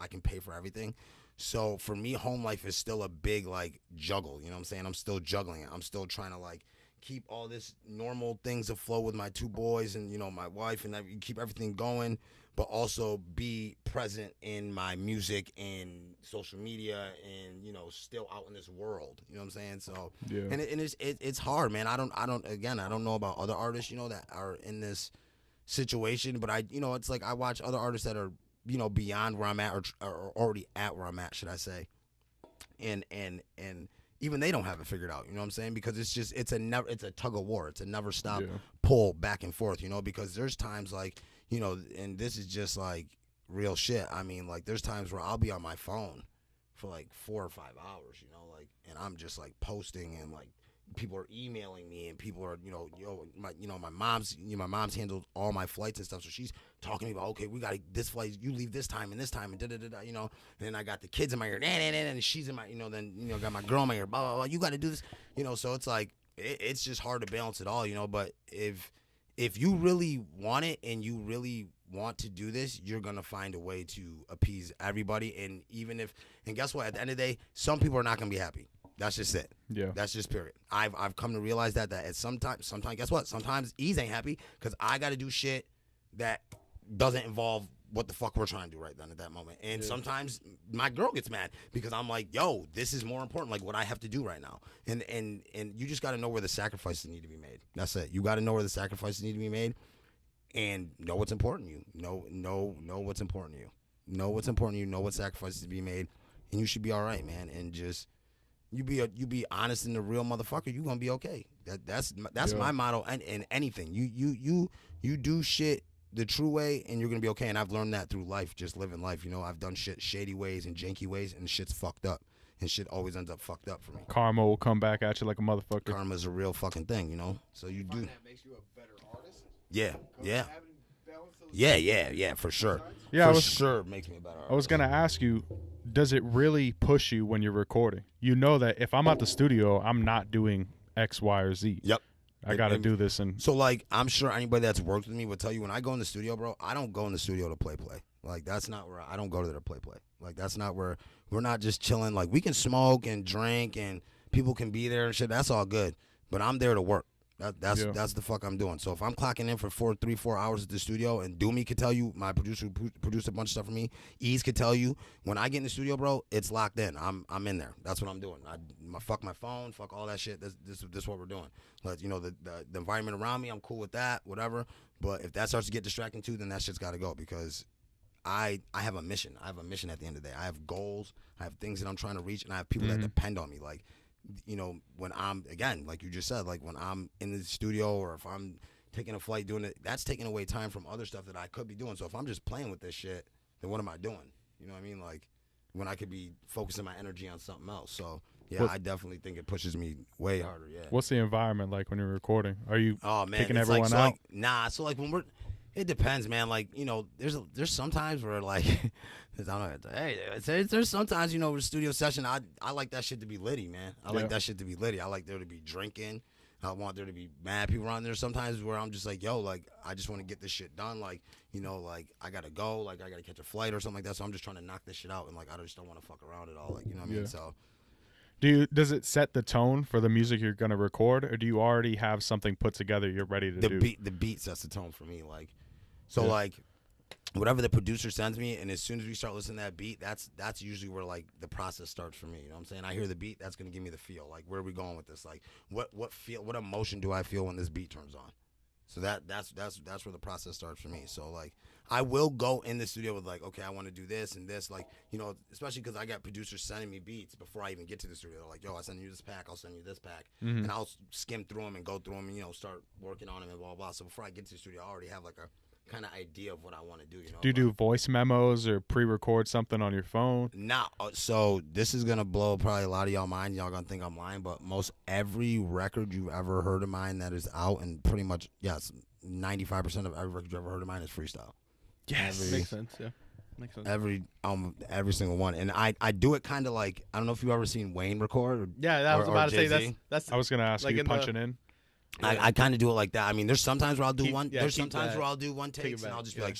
can pay for everything. So for me, home life is still a big like juggle. You know what I'm saying? I'm still juggling it. I'm still trying to like keep all this normal things afloat with my two boys and, you know, my wife, and keep everything going, but also be present in my music and social media and, you know, still out in this world. You know what I'm saying? So Yeah. and it's hard, man. I don't know about other artists, you know, that are in this situation, but it's like I watch other artists that are, you know, beyond where I'm at or already at where I'm at, should I say. And even they don't have it figured out, you know what I'm saying? Because it's a tug of war. It's a never stop pull back and forth, you know, because there's times like, you know, and this is just like real shit. I mean, like there's times where I'll be on my phone for like 4 or 5 hours, you know, like, and I'm just like posting and like people are emailing me and people are, my mom's handled all my flights and stuff. So she's talking to me about, okay, we got this flight, you leave this time and da-da-da-da, you know, and then I got the kids in my ear, and she's in my, you know, then, you know, got my girl in my ear, blah, blah, blah, you got to do this, you know, so it's like, it's just hard to balance it all, you know, but if you really want it and you really want to do this, you're going to find a way to appease everybody. And and guess what, at the end of the day, some people are not going to be happy. That's just it. Yeah. That's just period. I've come to realize that at sometimes guess what? Sometimes Ease ain't happy because I got to do shit that doesn't involve what the fuck we're trying to do right then at that moment. And sometimes my girl gets mad because I'm like, yo, this is more important, like what I have to do right now. And you just got to know where the sacrifices need to be made. That's it. You got to know where the sacrifices need to be made and know what's important to you. Know what's important to you. Know what's important to you. Know what sacrifices to be made. And you should be all right, man. And just you be honest and the real motherfucker, you gonna be okay. That's my motto and anything. You do shit the true way and you're gonna be okay. And I've learned that through life, just living life. You know, I've done shit shady ways and janky ways and shit's fucked up. And shit always ends up fucked up for me. Karma will come back at you like a motherfucker. Karma's a real fucking thing, you know? So you do. That makes you a better artist? Yeah. Because Yeah. having balance those Yeah, for sure. sides? Yeah, for sure makes me a better artist. I was gonna ask you, does it really push you when you're recording? You know that if I'm at the studio, I'm not doing X, Y, or Z. Yep. I got to do this. And so, like, I'm sure anybody that's worked with me will tell you when I go in the studio, bro, I don't go in the studio to play. Like, that's not where I don't go there to play. Like, that's not where we're not just chilling. Like, we can smoke and drink and people can be there and shit. That's all good. But I'm there to work. That's the fuck I'm doing. So if I'm clocking in for 3-4 hours at the studio, and Doomy could tell you, my producer who produced a bunch of stuff for me, Ease could tell you, when I get in the studio, bro, it's locked in. I'm in there. That's what I'm doing. Fuck my phone, fuck all that shit. This is what we're doing. Like, you know, the environment around me, I'm cool with that, whatever. But if that starts to get distracting too, then that shit's got to go, because I have a mission. I have a mission at the end of the day. I have goals. I have things that I'm trying to reach, and I have people that depend on me. Like, you know, when I'm, again, like you just said, like when I'm in the studio or if I'm taking a flight doing it, that's taking away time from other stuff that I could be doing. So if I'm just playing with this shit, then what am I doing? You know what I mean? Like, when I could be focusing my energy on something else. So yeah, I definitely think it pushes me way harder. Yeah. What's the environment like when you're recording? Are you kicking it's everyone out? Nah. So like when we're, it depends, man. Like, you know, there's sometimes where like, I don't know. Hey, there's sometimes, you know, with a studio session, I like that shit to be litty, man. I like that shit to be litty. I like there to be drinking. I want there to be mad people around there. Sometimes where I'm just like, yo, like I just want to get this shit done. Like, you know, like I gotta go, like I gotta catch a flight or something like that. So I'm just trying to knock this shit out, and like I just don't want to fuck around at all. Like, you know what I mean? So. Does it set the tone for the music you're gonna record, or do you already have something put together you're ready to do? The beat sets the tone for me. Like, so like whatever the producer sends me, and as soon as we start listening to that beat, that's usually where like the process starts for me. You know what I'm saying? I hear the beat, that's gonna give me the feel. Like, where are we going with this? Like, what emotion do I feel when this beat turns on? So that's where the process starts for me. So like, I will go in the studio with like, okay, I want to do this and this, like, you know, especially because I got producers sending me beats before I even get to the studio. They're like, yo, I send you this pack, I'll send you this pack, and I'll skim through them and go through them and, you know, start working on them and blah blah blah. So before I get to the studio, I already have like a kind of idea of what I want to do. You know, do you do voice memos or pre-record something on your phone? Nah. So this is gonna blow probably a lot of y'all mind. Y'all gonna think I'm lying, but most every record you've ever heard of mine that is out, and pretty much 95% of every record you ever heard of mine is freestyle. Yes, makes sense. Yeah, makes sense. Every single one, and I do it kind of like, I don't know if you've ever seen Wayne record. I was about to say that's. I was gonna ask, like, you punching in. I kind of do it like that. I mean, there's sometimes where I'll do one. There's sometimes where I'll do one takes, and I'll just be like,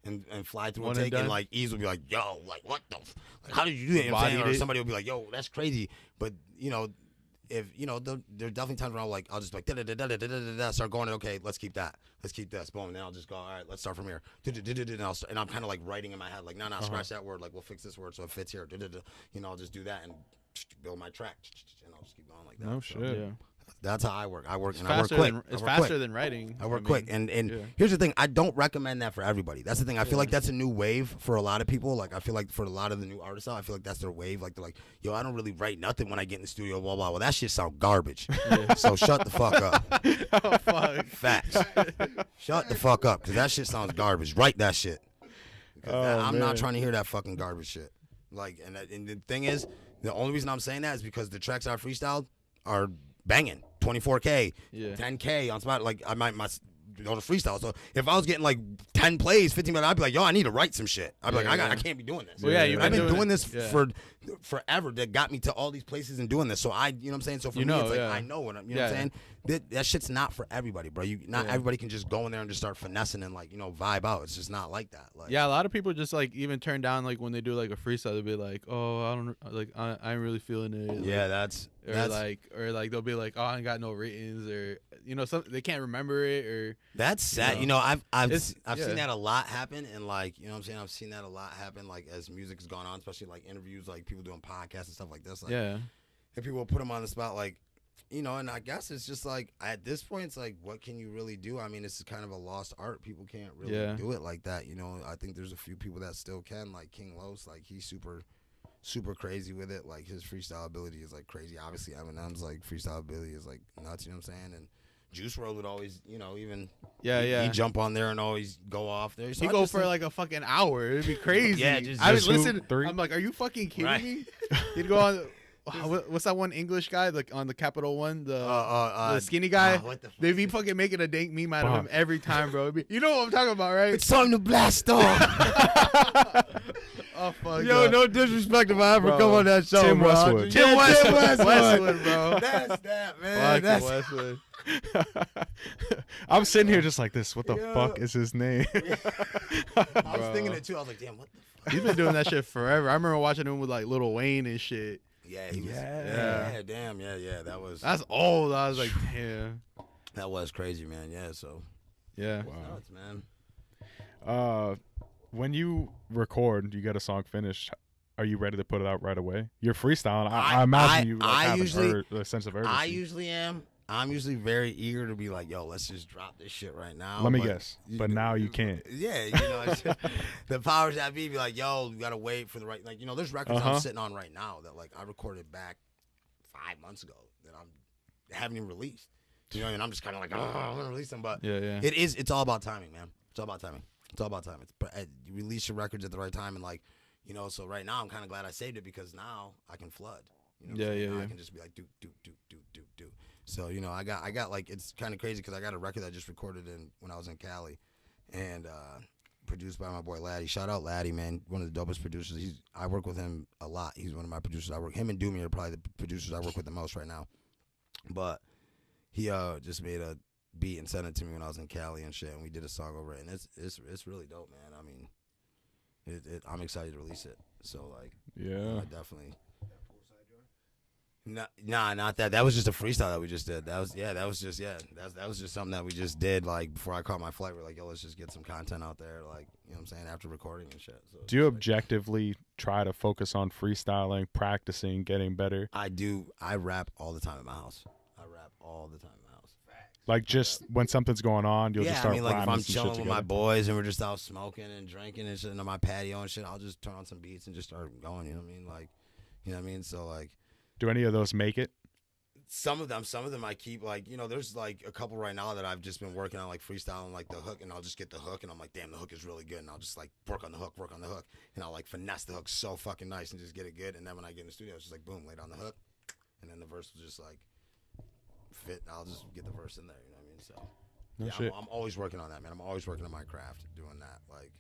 and fly through a take, and like Ease will be like, yo, like what the, like, how did you do that? You know what I'm saying? Or somebody will be like, yo, that's crazy. But you know, if you know, there's definitely times where I'll just like start going. Okay, let's keep that. Let's keep this. Boom. And then I'll just go. All right, let's start from here. And I'm kind of like writing in my head, like, no, scratch that word. Like, we'll fix this word so it fits here. You know, I'll just do that and build my track, and I'll just keep going like that. No shit. Yeah. That's how I work. I work faster quick. It's faster than writing. I work quick. And here's the thing. I don't recommend that for everybody. That's the thing. I feel like that's a new wave for a lot of people. Like, I feel like for a lot of the new artists out, I feel like that's their wave. Like, they're like, yo, I don't really write nothing when I get in the studio, blah, blah. Well, that shit sound garbage. So shut the fuck up. Oh, fuck. Facts. Shut the fuck up, because that shit sounds garbage. Write that shit. I'm not trying to hear that fucking garbage shit. Like, and the thing is, the only reason I'm saying that is because the tracks I freestyled are banging. 24K, 10K on spot. Like, I might go to freestyle. So if I was getting like 10 plays, 15 minutes, I'd be like, yo, I need to write some shit. I'd be like, I can't be doing this. Well, I've been doing this for forever. That got me to all these places and doing this. So you know what I'm saying? So for me, it's like, I know what you know what I'm saying? That shit's not for everybody, bro. Not everybody can just go in there and just start finessing and, like, you know, vibe out. It's just not like that. Like, a lot of people just like even turn down, like, when they do like a freestyle, they'll be like, oh, I ain't really feeling it. Like, or like they'll be like, oh, I ain't got no ratings, or, you know, they can't remember it, or that's sad. You know, I've seen that a lot happen, and, like, you know what I'm saying, I've seen that a lot happen, like, as music has gone on, especially like interviews, like people doing podcasts and stuff like this. Like, and people will put them on the spot, like, you know, and I guess it's just like, at this point, it's like, what can you really do? I mean, it's kind of a lost art. People can't really do it like that. You know, I think there's a few people that still can, like King Los, like, he's super crazy with it. Like, his freestyle ability is like crazy. Obviously, Eminem's like freestyle ability is like nuts. You know what I'm saying? And Juice WRLD would always, you know, even he'd jump on there and always go off there. So he'd go for like a fucking hour. It'd be crazy. just I would listen. I'm like, are you fucking kidding me? He'd go on. what's that one English guy like on the Capital One, the skinny guy? What the fuck? They be fucking making a dank meme out of him every time, bro. You know what I'm talking about, right? It's time to blast off. Oh fuck. Yo, no disrespect if I ever come on that show, Tim bro. Westwood. Tim Westwood. Westwood, bro. That's that, man. That's Westwood. I'm sitting here just like this. What the fuck is his name? I was thinking it too. I was like, damn, what the fuck? He's been doing that shit forever. I remember watching him with like Lil Wayne and shit. Yeah, he was. Yeah. Damn. Yeah. That's old. I was like, damn. That was crazy, man. Yeah. So. Yeah. Wow. Nuts, man. When you record, you get a song finished. Are you ready to put it out right away? You're freestyling. I imagine you have a sense of urgency. I usually am. I'm usually very eager to be like, yo, let's just drop this shit right now. Let me guess. But now you can't. Yeah, it's just, the powers that be like, yo, you gotta wait for the right. Like, there's records I'm sitting on right now that like I recorded back 5 months ago that I haven't even released. And I'm just kind of like, I'm gonna release them, but it's all about timing, man. It's all about timing. You release your records at the right time, and like, so right now I'm kind of glad I saved it because now I can flood. Now I can just be like, do. So I got like, it's kind of crazy because I got a record that I just recorded when I was in Cali, and produced by my boy Laddie. Shout out Laddie, man, one of the dopest producers. I work with him a lot. He's one of my producers. Him and Doomy are probably the producers I work with the most right now. But he just made a beat and sent it to me when I was in Cali and shit, and we did a song over it, and it's really dope, man. I mean, I'm excited to release it. So like, I definitely. Nah, not that. That was just a freestyle that we just did. That was just something that we just did like before I caught my flight. We're like, yo, let's just get some content out there, like, what I'm saying, after recording and shit. So do you objectively try to focus on freestyling, practicing, getting better? I do. I rap all the time at my house. Like just when something's going on, you'll just start like if I'm some chilling shit with my boys and we're just out smoking and drinking and shit on my patio and shit, I'll just turn on some beats and just start going. You know what I mean? Like, So like, do any of those make it? Some of them I keep, like, there's like a couple right now that I've just been working on, like freestyling like the hook, and I'll just get the hook and I'm like, damn, the hook is really good, and I'll just like work on the hook, and I'll like finesse the hook so fucking nice and just get it good, and then when I get in the studio, it's just like boom, lay down the hook, and then the verse will just like fit. I'll just get the verse in there. You know what I mean? So I'm always working on that, man. I'm always working on my craft, doing that, like,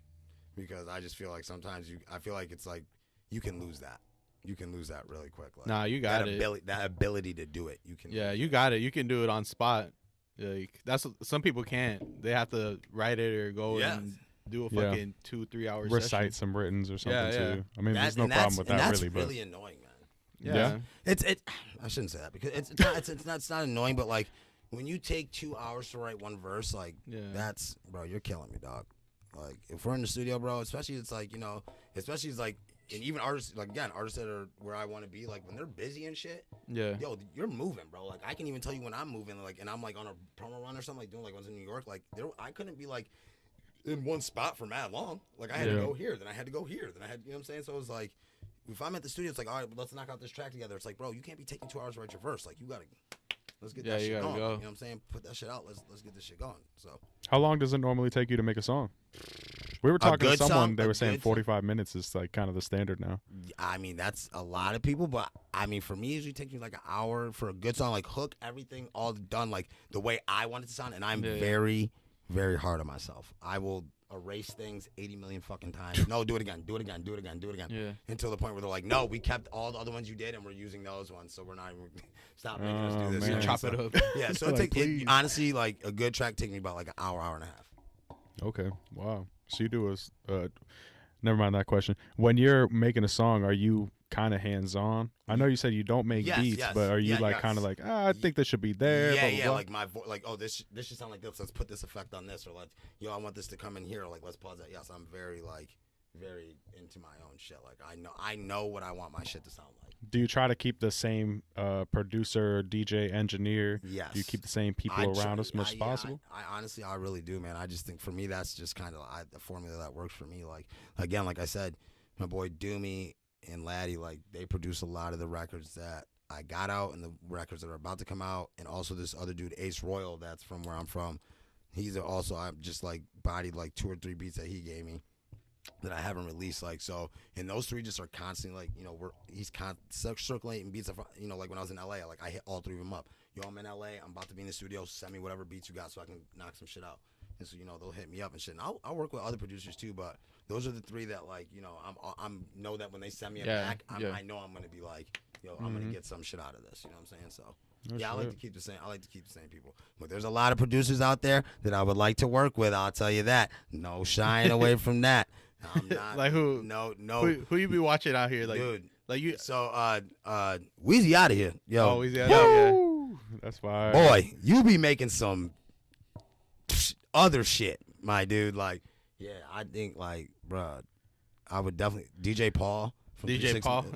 because I just feel like sometimes I feel like it's like you can lose that. You can lose that really quick. Like, nah, you got that ability to do it. You can. Yeah, you got it. You can do it on spot. Like some people can't. They have to write it or go and do a fucking 2-3 hours. Recite some writtens or something too. I mean, there's no problem with that, that's really. Really annoying, man. Yeah. It's I shouldn't say that because it's not annoying, but like when you take 2 hours to write one verse, like that's, bro, you're killing me, dog. Like if we're in the studio, bro, especially it's like, especially it's like. And even artists, like, again, artists that are where I want to be, like, when they're busy and shit, yo, you're moving, bro. Like, I can even tell you when I'm moving, like, and I'm, like, on a promo run or something, like, doing, like, ones in New York, like, I couldn't be, like, in one spot for mad long. Like, I had to go here, then I had to go here, then I had, you know what I'm saying? So it was like, if I'm at the studio, it's like, all right, let's knock out this track together. It's like, bro, you can't be taking 2 hours to write your verse. Like, you got to, let's get that shit going. You know what I'm saying? Put that shit out. Let's get this shit going. So, how long does it normally take you to make a song? We were talking to someone, they were saying 45 minutes is like kind of the standard now. I mean, that's a lot of people, but I mean, for me, it usually takes me like an hour for a good song, like hook, everything all done, like the way I want it to sound. And I'm very, very hard on myself. I will erase things 80 million fucking times. No, do it again. Yeah. Until the point where they're like, no, we kept all the other ones you did and we're using those ones. So we're not even, stop making us do this. Man. Chop it up. Yeah. So like, honestly, like a good track takes me about like an hour and a half. Okay. Wow. So you do never mind that question. When you're making a song, are you kind of hands-on? I know you said you don't make beats, but are you kind of like, I think this should be there? Yeah, blah, blah, blah. Like my voice, like, oh, this should sound like this. Let's put this effect on this, or like, I want this to come in here. Or like, let's pause that. Yes, I'm very into my own shit. Like, I know what I want my shit to sound like. Do you try to keep the same producer, DJ, engineer? Yes. Do you keep the same people around as much as possible? I honestly, I really do, man. I just think for me, that's just kind of the formula that works for me. Like, again, like I said, my boy Doomy and Laddie, like, they produce a lot of the records that I got out and the records that are about to come out. And also this other dude, Ace Royal, that's from where I'm from. He's also, I've just like bodied like 2 or 3 beats that he gave me. that I haven't released. Like, so, and those 3 just are constantly like, you know, he's circulating beats. You know, like when I was in LA, like I hit all 3 of them up. Yo, I'm in LA. I'm about to be in the studio. Send me whatever beats you got so I can knock some shit out. And so, you know, they'll hit me up and shit. And I'll work with other producers too, but those are the 3 that, like, you know, I'm know that when they send me a back, I know I'm gonna be like, yo, I'm gonna get some shit out of this. You know what I'm saying? So. I like to keep the same. I like to keep the same people. But there's a lot of producers out there that I would like to work with. I'll tell you that. No shying away from that. I'm not. Like who? No. Who you be watching out here? Like, dude. Like you. So, Weezy out of here, yo. Oh, Weezy out of here. That's fine. Boy, you be making some other shit, my dude. Like, yeah, I think, like, bruh, I would definitely DJ Paul. From DJ Paul.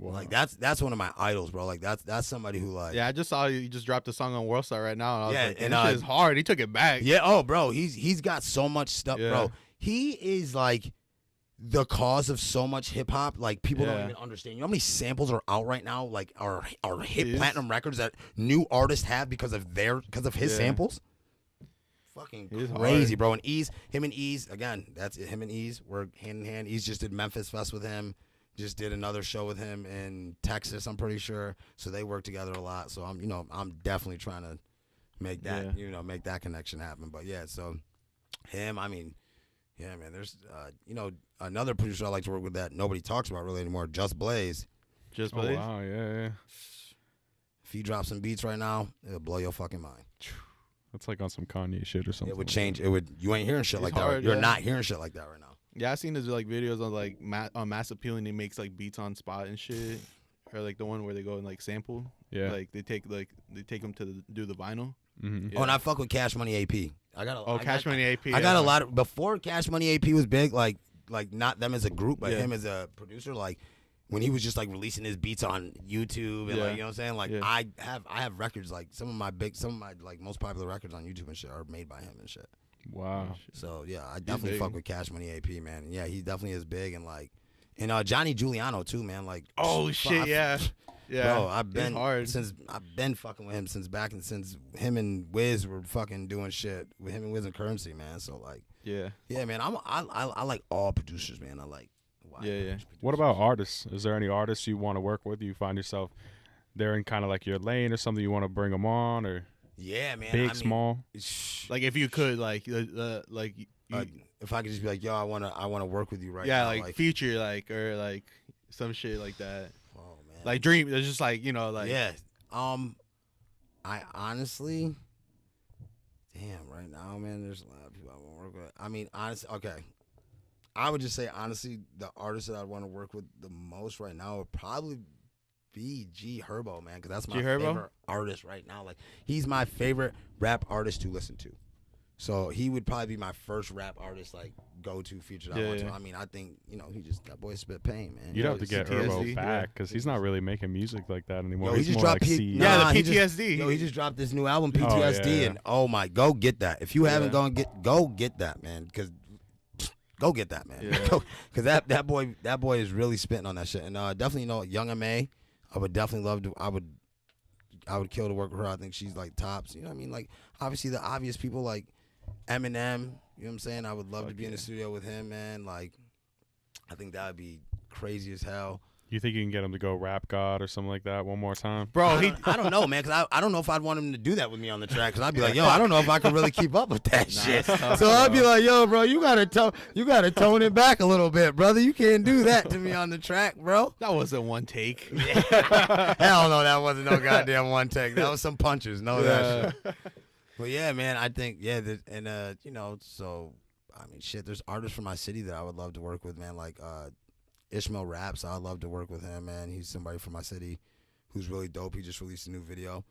Wow. Like that's one of my idols, bro. Like that's somebody who, like, I just saw you just dropped a song on Worldstar right now, and I was like, and this shit is hard. He took it back. Yeah, oh, bro, he's got so much stuff, bro. He is like the cause of so much hip hop. Like people don't even understand. You know how many samples are out right now? Like are hit platinum records that new artists have because of his samples. Fucking crazy, bro. And him and Ease, again, that's it. Him and Ease work hand in hand. Ease just did Memphis Fest with him. Just did another show with him in Texas, I'm pretty sure. So they work together a lot. So I'm definitely trying to make that, make that connection happen. But yeah, so him, I mean, yeah, man, there's another producer I like to work with that nobody talks about really anymore, Just Blaze. Just Blaze? Oh, wow, yeah. If he drops some beats right now, it'll blow your fucking mind. That's like on some Kanye shit or something. It would change. You ain't hearing shit like that. You're not hearing shit like that right now. Yeah, I seen his like videos on like on Mass Appeal, and he makes like beats on spot and shit, or like the one where they go and like sample. Yeah, like they take them to do the vinyl. Mm-hmm. Yeah. Oh, and I fuck with Cash Money AP. Cash Money AP. I got a lot of before Cash Money AP was big. Like not them as a group, but him as a producer. Like when he was just like releasing his beats on YouTube and like, you know what I'm saying. Like I have records, like some of my like most popular records on YouTube and shit are made by him and shit. Wow. So yeah, I definitely fuck with Cash Money AP, man. And yeah, he definitely is big, and like, and Johnny Giuliano too, man. Like, oh shit, yeah. Bro, I've been fucking with him since him and Wiz were fucking doing shit with him and Wiz and Currency, man. So like, yeah, man. I like all producers, man. I like. What about artists? Is there any artists you want to work with? You find yourself they're in kind of like your lane or something, you want to bring them on, or? Yeah, man. Big, small. Like if you could, if I could just be like, yo, I wanna work with you right now. Yeah, like feature, or like some shit like that. Oh man. Like dream. It's just like like. Yeah. I honestly, damn, right now, man, there's a lot of people I want to work with. I mean, honestly, okay. I would just say honestly, the artist that I want to work with the most right now would probably be 𝐂𝐏𝐿, man, because that's my favorite artist right now. Like, he's my favorite rap artist to listen to. So he would probably be my first rap artist, like, go-to feature that I want to. I mean, I think, that boy spit pain, man. You'd have to get 𝐿𝐏𝐿 back, because he's not really making music like that anymore. Yo, he just dropped the PTSD. He just dropped this new album, PTSD, and oh my, go get that. If you haven't go get that, man, because go get that, man. Because that boy is really spitting on that shit. And definitely, Young M.A., I would definitely love to. I would kill to work with her. I think she's like tops. You know what I mean? Like, obviously the obvious people like Eminem. You know what I'm saying? I would love to be in the studio with him, man. Like, I think that would be crazy as hell. You think you can get him to go Rap God or something like that one more time? Bro, I don't know, man, because I don't know if I'd want him to do that with me on the track, because I'd be like, yo, I don't know if I can really keep up with that shit. So I'd be like, yo, bro, you gotta tone it back a little bit, brother. You can't do that to me on the track, bro. That wasn't one take. Hell no, that wasn't no goddamn one take. That was some punches. No, that shit. But yeah, man, I think, so, I mean, shit, there's artists from my city that I would love to work with, man, like, Ishmael Raps, I'd love to work with him, man. He's somebody from my city who's really dope. He just released a new video.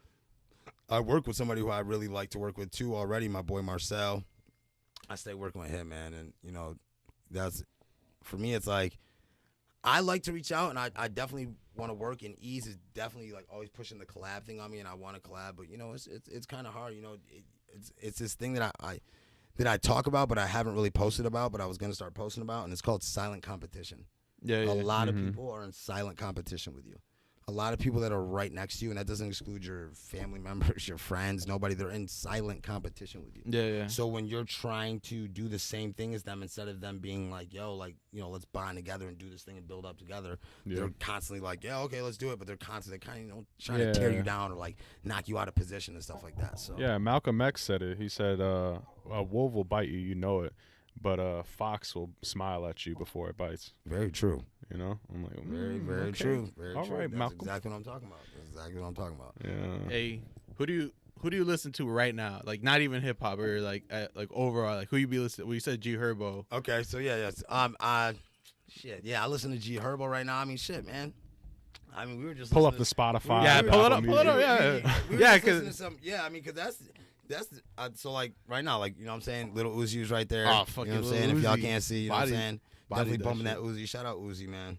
I work with somebody who I really like to work with too already, my boy Marcel. I stay working with him, man, and that's, for me, it's like, I like to reach out, and I definitely want to work, and Ease is definitely like always pushing the collab thing on me, and I want to collab, but it's kind of hard, it's this thing that I talk about, but I haven't really posted about, but I was gonna start posting about, and it's called silent competition. A lot of people are in silent competition with you. a lot of people that are right next to you, and that doesn't exclude your family members, your friends, nobody. They're in silent competition with you. Yeah. So when you're trying to do the same thing as them, instead of them being like, yo, like, you know, let's bond together and do this thing and build up together, they're constantly like, yeah, okay, let's do it. But they're constantly kind of, you know, trying to tear you down or like knock you out of position and stuff like that. So yeah, Malcolm X said it. He said, a wolf will bite you, you know it, but a fox will smile at you before it bites. Very true. You know, I'm like, very okay. true. Very All true. right, That's Malcolm. exactly what I'm talking about. That's exactly what I'm talking about. Yeah. Hey, who do you listen to right now? Like, not even hip hop or like overall, like who you be listening? Well, you said G Herbo. Okay, so yes. Shit, yeah, I listen to G Herbo right now. I mean, shit, man. I mean, we were just pull up the Spotify. Yeah, pull it up. Yeah, because I mean, because that's so like right now, like, you know what I'm saying, Little Uzi's right there. Oh, fucking you know what I'm saying? Lil If y'all Uzi. can't see, you know what I'm saying, definitely bumping that shit. Uzi. Shout out Uzi, man.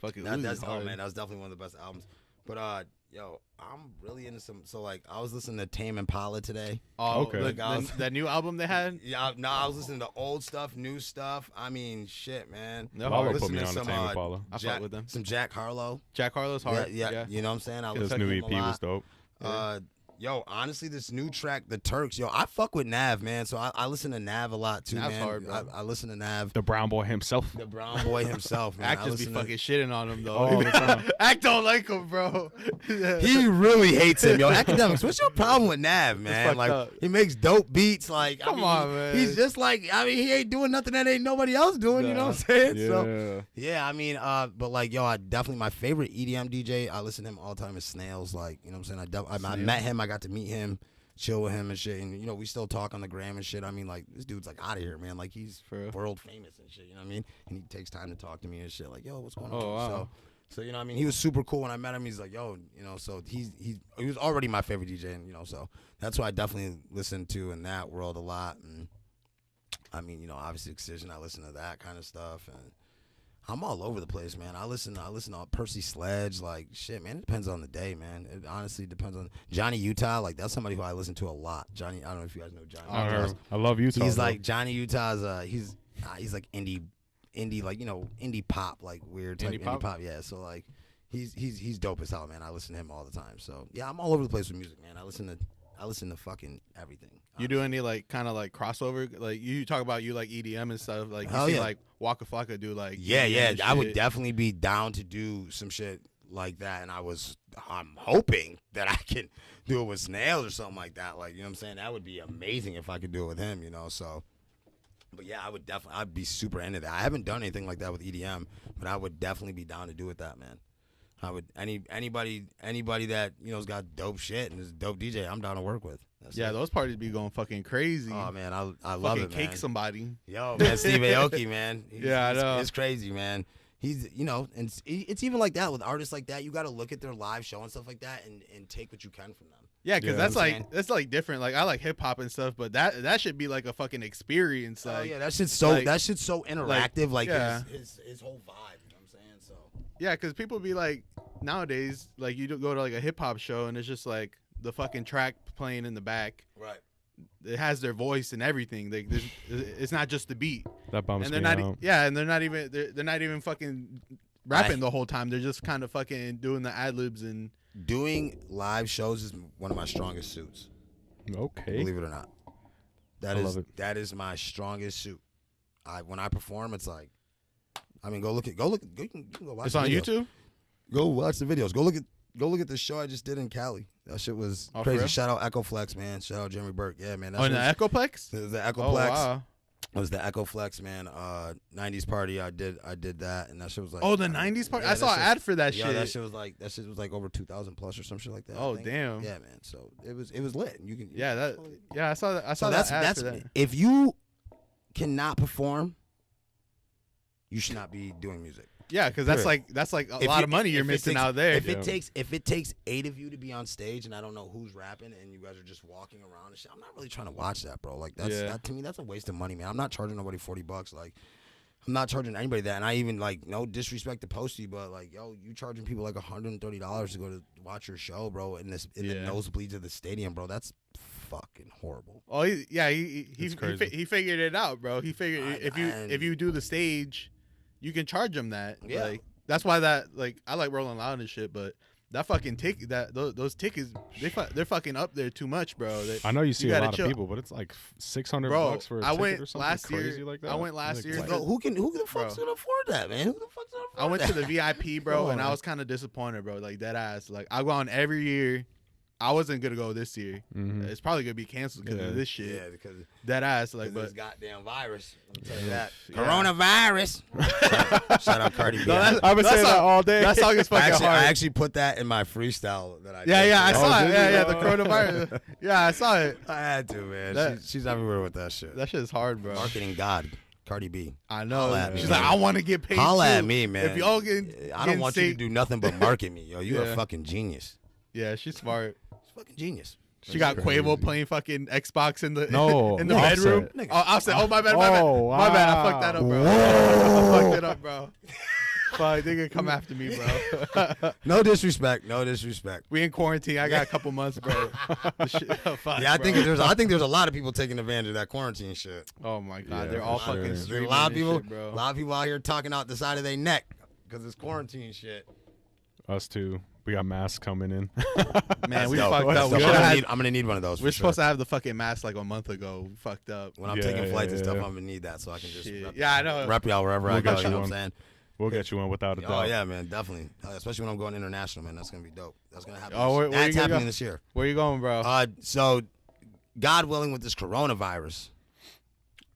Fucking That's hard. man, that was definitely one of the best albums. But yo, I'm really into some. So like, I was listening to Tame Impala today. Oh, okay. That new album they had. Yeah, no, I was listening to old stuff, new stuff. I mean, shit, man. Lalo put Listening me to on the some, Tame Impala. I fuck with them. Some Jack Harlow. Jack Harlow's hard. Yeah, you know what I'm saying? I His listened to new him EP a lot. was dope. Yo, honestly, this new track, The Turks, yo, I fuck with Nav, man. So I listen to Nav a lot too, Nav's man. hard, bro. I listen to Nav, The brown boy himself. the brown boy himself, man. Act I just be listen to- fucking shitting on him though. All the time. Act don't like him, bro. He really hates him, yo. Academics, what's your problem with Nav, man? fucked Like, up. he makes dope beats. Like, Come on, man. He's just like, I mean, he ain't doing nothing that ain't nobody else doing. You know what I'm saying? Yeah. So, yeah, I mean, but like, yo, I definitely, my favorite EDM DJ, I listen to him all the time, is Snails. Like, you know what I'm saying? I met him, I got to meet him, chill with him and shit, and you know, we still talk on the gram and shit. I mean, like, this dude's like out of here, man. Like, he's For real. world famous and shit, you know what I mean? And he takes time to talk to me and shit, like, yo, what's going on? Oh, wow. So you know what I mean? He was super cool when I met him. He's like, yo, you know, so he was already my favorite DJ, and you know, so that's what I definitely listen to in that world a lot. And I mean, you know, obviously Excision, I listen to that kind of stuff, and I'm all over the place, man. I listen to Percy Sledge, like, shit, man. It depends on the day, man. It honestly depends on Johnny Utah. Like, that's somebody who I listen to a lot. Johnny, I don't know if you guys know Johnny. I love Utah. He's though. like Johnny Utah's. He's like indie, like, you know, indie pop, like weird type indie pop. Yeah, so like he's dope as hell, man. I listen to him all the time. So yeah, I'm all over the place with music, man. I listen to fucking everything. You do any like kind of like crossover? Like you talk about you like EDM and stuff. Like you Hell see yeah. like Waka Flocka do like Yeah, EDM yeah. and I would shit. definitely be down to do some shit like that, and I'm hoping that I can do it with Snails or something like that. Like, you know what I'm saying? That would be amazing if I could do it with him, you know. So, but yeah, I'd be super into that. I haven't done anything like that with EDM, but I would definitely be down to do with that, man. I would anybody that, you know's got dope shit and is a dope DJ, I'm down to work with. That's Yeah, it. those parties be going fucking crazy. Oh man, I love fucking it, man. cake somebody. Yo, man, Steve Aoki, man. I know. It's crazy, man. He's, you know, and it's even like that with artists like that. You got to look at their live show and stuff like that, and take what you can from them. Yeah, because Yeah. that's like different. Like I like hip hop and stuff, but that should be like a fucking experience. Like, Oh yeah, that shit's so like- interactive. Like yeah. his whole vibe. You know what I'm saying? So yeah, because people be like nowadays, like you go to like a hip hop show and it's just like the fucking track playing in the back. right. It has their voice and everything. Like it's not just the beat. That bums And me they're not, out. and they're not even fucking rapping the whole time. They're just kind of fucking doing the ad libs and. Doing live shows is one of my strongest suits. Okay. Believe it or not, I love it. that is my strongest suit. When I perform, it's like, I mean, go look. You can go watch. It's the on videos. YouTube. Go watch the videos. Go look at the show I just did in Cali. That shit was Oh, for crazy. real? Shout out Echoflex, man. Shout out Jeremy Burke. Yeah, man. Oh, in the Echoplex. The Echoplex. Oh wow. It was the Echoflex, man. 90s party. I did that, and that shit was like. Oh, the '90s part. Yeah, I saw that an shit- ad for that Yeah, shit. that shit was like over 2,000 plus or some shit like that. I Oh, think. damn. Yeah, man. So it was lit. You can. Yeah, I saw that. I saw So that ad that's for that. if you cannot perform, you should not be doing music. Yeah, because that's Period. like a If lot you- of money you're if it missing takes- out there. If it takes 8 of you to be on stage and I don't know who's rapping and you guys are just walking around and shit, I'm not really trying to watch that, bro. Like that to me, that's a waste of money, man. I'm not charging nobody $40. Like, I'm not charging anybody that. And I even, like, no disrespect to Posty, but like, yo, you charging people like $130 to go to watch your show, bro, in the nosebleeds of the stadium, bro. That's fucking horrible. Oh, he crazy. he figured it out, bro. He figured if you do the stage, you can charge him that. Yeah. Like that's why that like I like Rolling Loud and shit, but That fucking ticket, those tickets, they're fucking up there too much, bro. I know you see a lot of people, but it's like $600 for a ticket or something crazy like that. I went last year. Who the fuck's gonna afford that, man? Who the fuck's gonna afford that? I went to the VIP, bro, and I was kind of disappointed, bro. Like dead ass. Like I go on every year. I wasn't gonna go this year. Mm-hmm. It's probably gonna be canceled because of this shit. Yeah, because that ass, like, but this goddamn virus. I'll tell you that. Coronavirus. Shout out Cardi B. No, I've been saying that all day. That song is fucking hard. I actually put that in my freestyle that I did. I saw it. Yeah, the coronavirus. Yeah, I saw it. I had to, man. She's everywhere with that shit. That shit is hard, bro. Marketing god. Cardi B. I know. She's like, I want to get paid. Holla at me, man. If y'all get, I don't want you to do nothing but market me, yo. You're a fucking genius. Yeah, she's smart. Fucking genius. She got Quavo playing fucking Xbox in the bedroom. Offset. Oh, my bad. Wow. My bad. I fucked that up, bro. I fucked it up, bro. Fuck, they gonna come after me, bro. No disrespect. We in quarantine. I got a couple months, bro. Fuck, yeah, I think there's a lot of people taking advantage of that quarantine shit. Oh my god, they're all fucking streaming. A lot of people, shit, bro. A lot of people out here talking out the side of their neck because it's quarantine shit. Us too. We got masks coming in. Man, we fucked up. I'm gonna need one of those. We're supposed to have the fucking mask like a month ago. We fucked up. When I'm taking flights and stuff, I'm gonna need that so I can just I know. rep y'all wherever I go. You know what I'm saying? We'll get you one without a doubt. Oh yeah, man, definitely. Especially when I'm going international, man. That's gonna be dope. That's gonna happen. Oh, that's happening this year. Where you going, bro? So, God willing, with this coronavirus,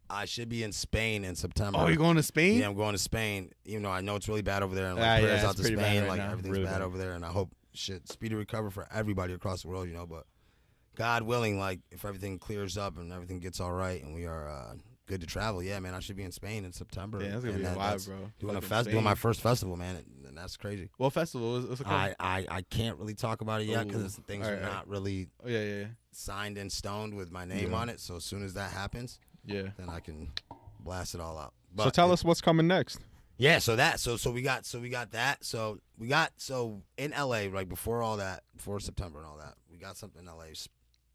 I should be in Spain in September. Oh, you going to Spain? Yeah, I'm going to Spain. Even though I know it's really bad over there, and prayers out to Spain. Right now. Everything's bad over there, and I hope speedy recovery for everybody across the world. But God willing, if everything clears up and everything gets all right, and we are good to travel, yeah, man, I should be in Spain in September. Yeah, that's gonna be wild, bro. Doing my first festival, man, and that's crazy. What festival? What's it called? I can't really talk about it yet because things are not really signed in stone with my name on it. So as soon as that happens, then I can blast it all out. But so tell us what's coming next. Yeah, so we got that. So in LA, right before all that, before September and all that, we got something in LA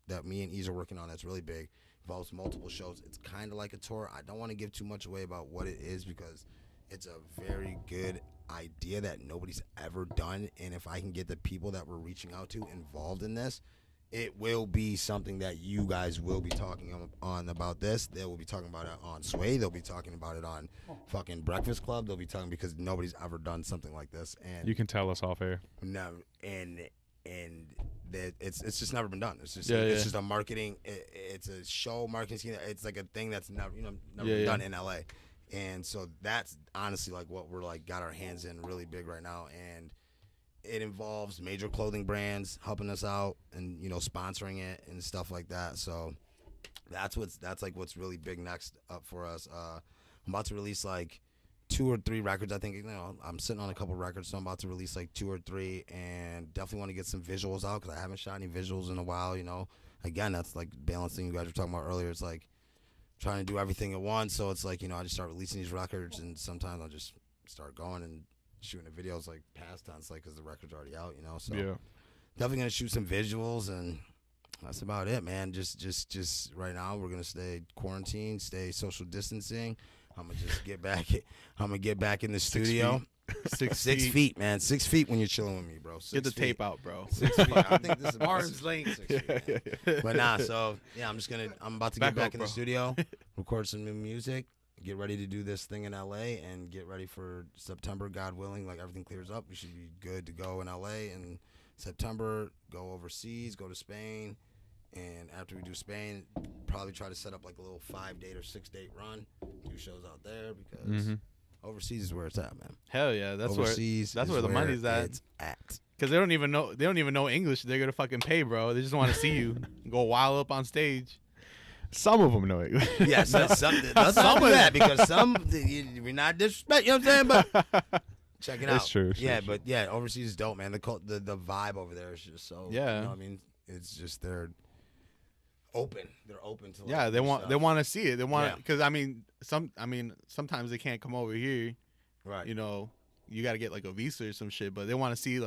that me and Ease are working on that's really big. Involves multiple shows. It's kind of like a tour. I don't want to give too much away about what it is because it's a very good idea that nobody's ever done. And if I can get the people that we're reaching out to involved in this, it will be something that you guys will be talking on about this. They will be talking about it on Sway. They'll be talking about it on fucking Breakfast Club. They'll be talking because nobody's ever done something like this. And you can tell us off air. No, and that it's just never been done. It's just it's just a marketing. It's a show marketing scheme. It's like a thing that's never been done in LA, and so that's honestly what we're got our hands in really big right now, and it involves major clothing brands helping us out and sponsoring it and stuff like that. So that's what's really big next up for us. I'm about to release 2 or 3 records. I think I'm sitting on a couple records, so I'm about to release 2 or 3, and definitely want to get some visuals out because I haven't shot any visuals in a while. Again, that's balancing. You guys were talking about earlier. It's trying to do everything at once. So it's I just start releasing these records, and sometimes I'll just start going and shooting the videos past tense, because the record's already out. So definitely gonna shoot some visuals, and that's about it, man. Just right now we're gonna stay quarantined, stay social distancing. I'm gonna just get back. I'm gonna get back in the studio. 6 feet, man. 6 feet when you're chilling with me, bro. Get the tape out, bro. 6 feet. I think this is Barnes Lane 6 feet. Man. But nah, so yeah, I'm about to get back in the studio, record some new music, get ready to do this thing in LA, and get ready for September, God willing. Everything clears up, we should be good to go in LA. And September, go overseas, go to Spain. And after we do Spain, probably try to set up a little 5-date or 6-date run, do shows out there because overseas is where it's at, man. Hell yeah, that's overseas. That's where the money's at. It's at. Because they don't even know English. They're gonna fucking pay, bro. They just want to see you go wild up on stage. Some of them know English. Yeah, some of that because we're not disrespect. You know what I'm saying? But check it out. It's true. But overseas is dope, man. The vibe over there is just so. Yeah. You know what I mean, it's just they're open. They're open to they want to see it. They want because sometimes they can't come over here. Right. You got to get a visa or some shit, but they want to see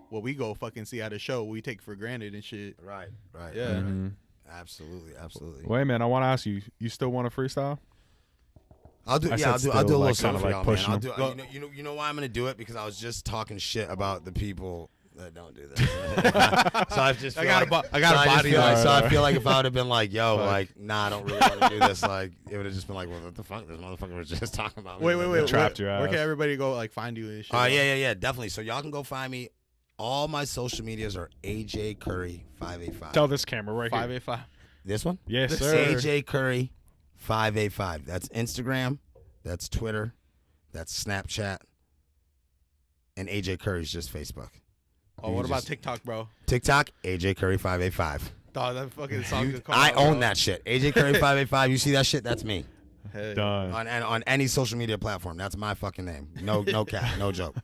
what we go fucking see at a show we take for granted and shit. Right. Yeah. Mm-hmm. Absolutely. Wait, man, I want to ask you. You still want to freestyle? I'll do a little something for y'all, man. pushing You know why I'm gonna do it? Because I was just talking shit about the people Don't do that. So I just feel I got a body. So I feel like if I would have been like, yo, like, nah, I don't really want to do this, like, it would have just been like, well, what the fuck? This motherfucker was just talking about me. Wait. Trapped your ass. Where can everybody go like find you and shit? Yeah, definitely. So y'all can go find me. All my social medias are AJ Curry 585. Tell this camera right 585. This one? Yes, sir. AJ Curry 585. That's Instagram. That's Twitter. That's Snapchat. And AJ Curry's just Facebook. Oh, what about TikTok, bro? TikTok, AJ Curry 585. Dog, that fucking song is I own that shit. AJ Curry 585. You see that shit? That's me. Hey. Done. On any social media platform. That's my fucking name. No cap. No joke.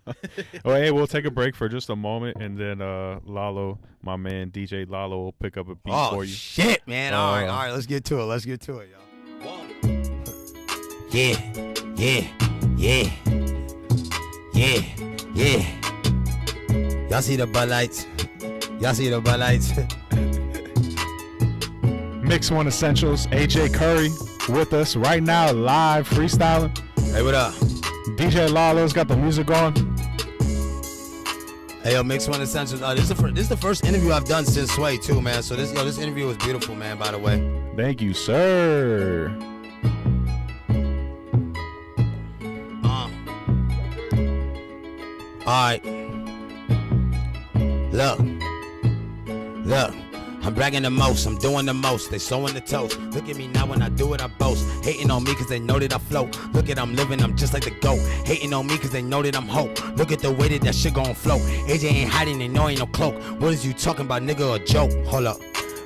Well, hey, we'll take a break for just a moment, and then Lalo, my man DJ Lalo, will pick up a beat for you. Shit, man. All right. Let's get to it, y'all. Yeah. Y'all see the Bud Lights? Mix One Essentials, AJ Curry with us right now, live freestyling. Hey, what up? DJ Lalo's got the music on. Hey, yo, Mix One Essentials. This is the first interview I've done since Sway too, man. So this interview was beautiful, man. By the way. Thank you, sir. All right. Look. I'm bragging the most, I'm doing the most, they sowing the toast. Look at me now when I do it, I boast. Hating on me cause they know that I float. Look at I'm living, I'm just like the GOAT. Hating on me cause they know that I'm hope. Look at the way that shit gon' float. AJ ain't hiding, they know ain't no cloak. What is you talking about, nigga, a joke? Hold up,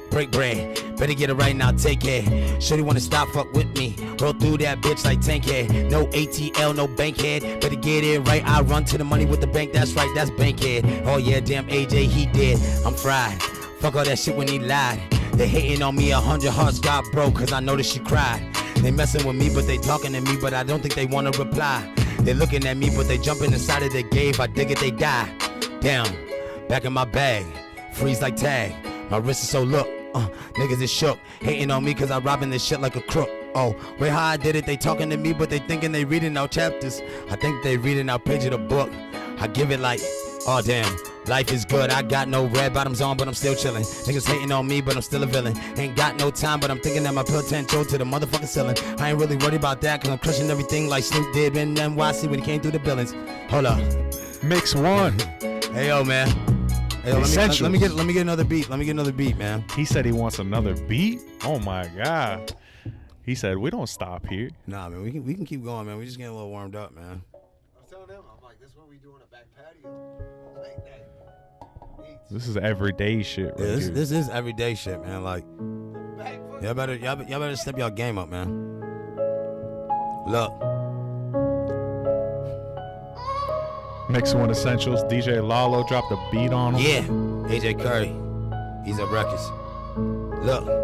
break bread, better get it right now, take care. Shorty wanna stop, fuck with me. Roll through that bitch like tankhead. No ATL, no bankhead. Better get it right, I run to the money with the bank, that's right, that's bankhead. Oh yeah, damn AJ, he dead, I'm fried. Fuck all that shit when he lied. They hating on me, 100 hearts got broke, cause I know that she cried. They messing with me, but they talking to me, but I don't think they wanna reply. They looking at me, but they jumping inside of their cave. I dig it, they die. Down, back in my bag, freeze like tag. My wrist is so look, niggas is shook. Hating on me cause I robbing this shit like a crook. Oh, wait how I did it, they talking to me, but they thinking they reading out chapters. I think they reading out page of the book. I give it like, oh damn, life is good. I got no red bottoms on, but I'm still chilling. Niggas hating on me, but I'm still a villain. Ain't got no time, but I'm thinking that my potential to the motherfucking ceiling. I ain't really worried about that, cause I'm crushing everything like Snoop did in NYC when he came through the billings. Hold up. Mix One. Hey yo, man. Hey, yo, let me get another beat. Let me get another beat, man. He said he wants another beat? Oh my God. He said we don't stop here. Nah, man, we can keep going, man. We just getting a little warmed up, man. I was telling them, I'm like, this is what we do on a back patio. Like that. This is everyday shit, right? Yeah, this is everyday shit, man. Like, y'all better step y'all game up, man. Look. Mix One Essentials. DJ Lalo dropped a beat on him. Yeah, AJ Curry. He's a records. Look.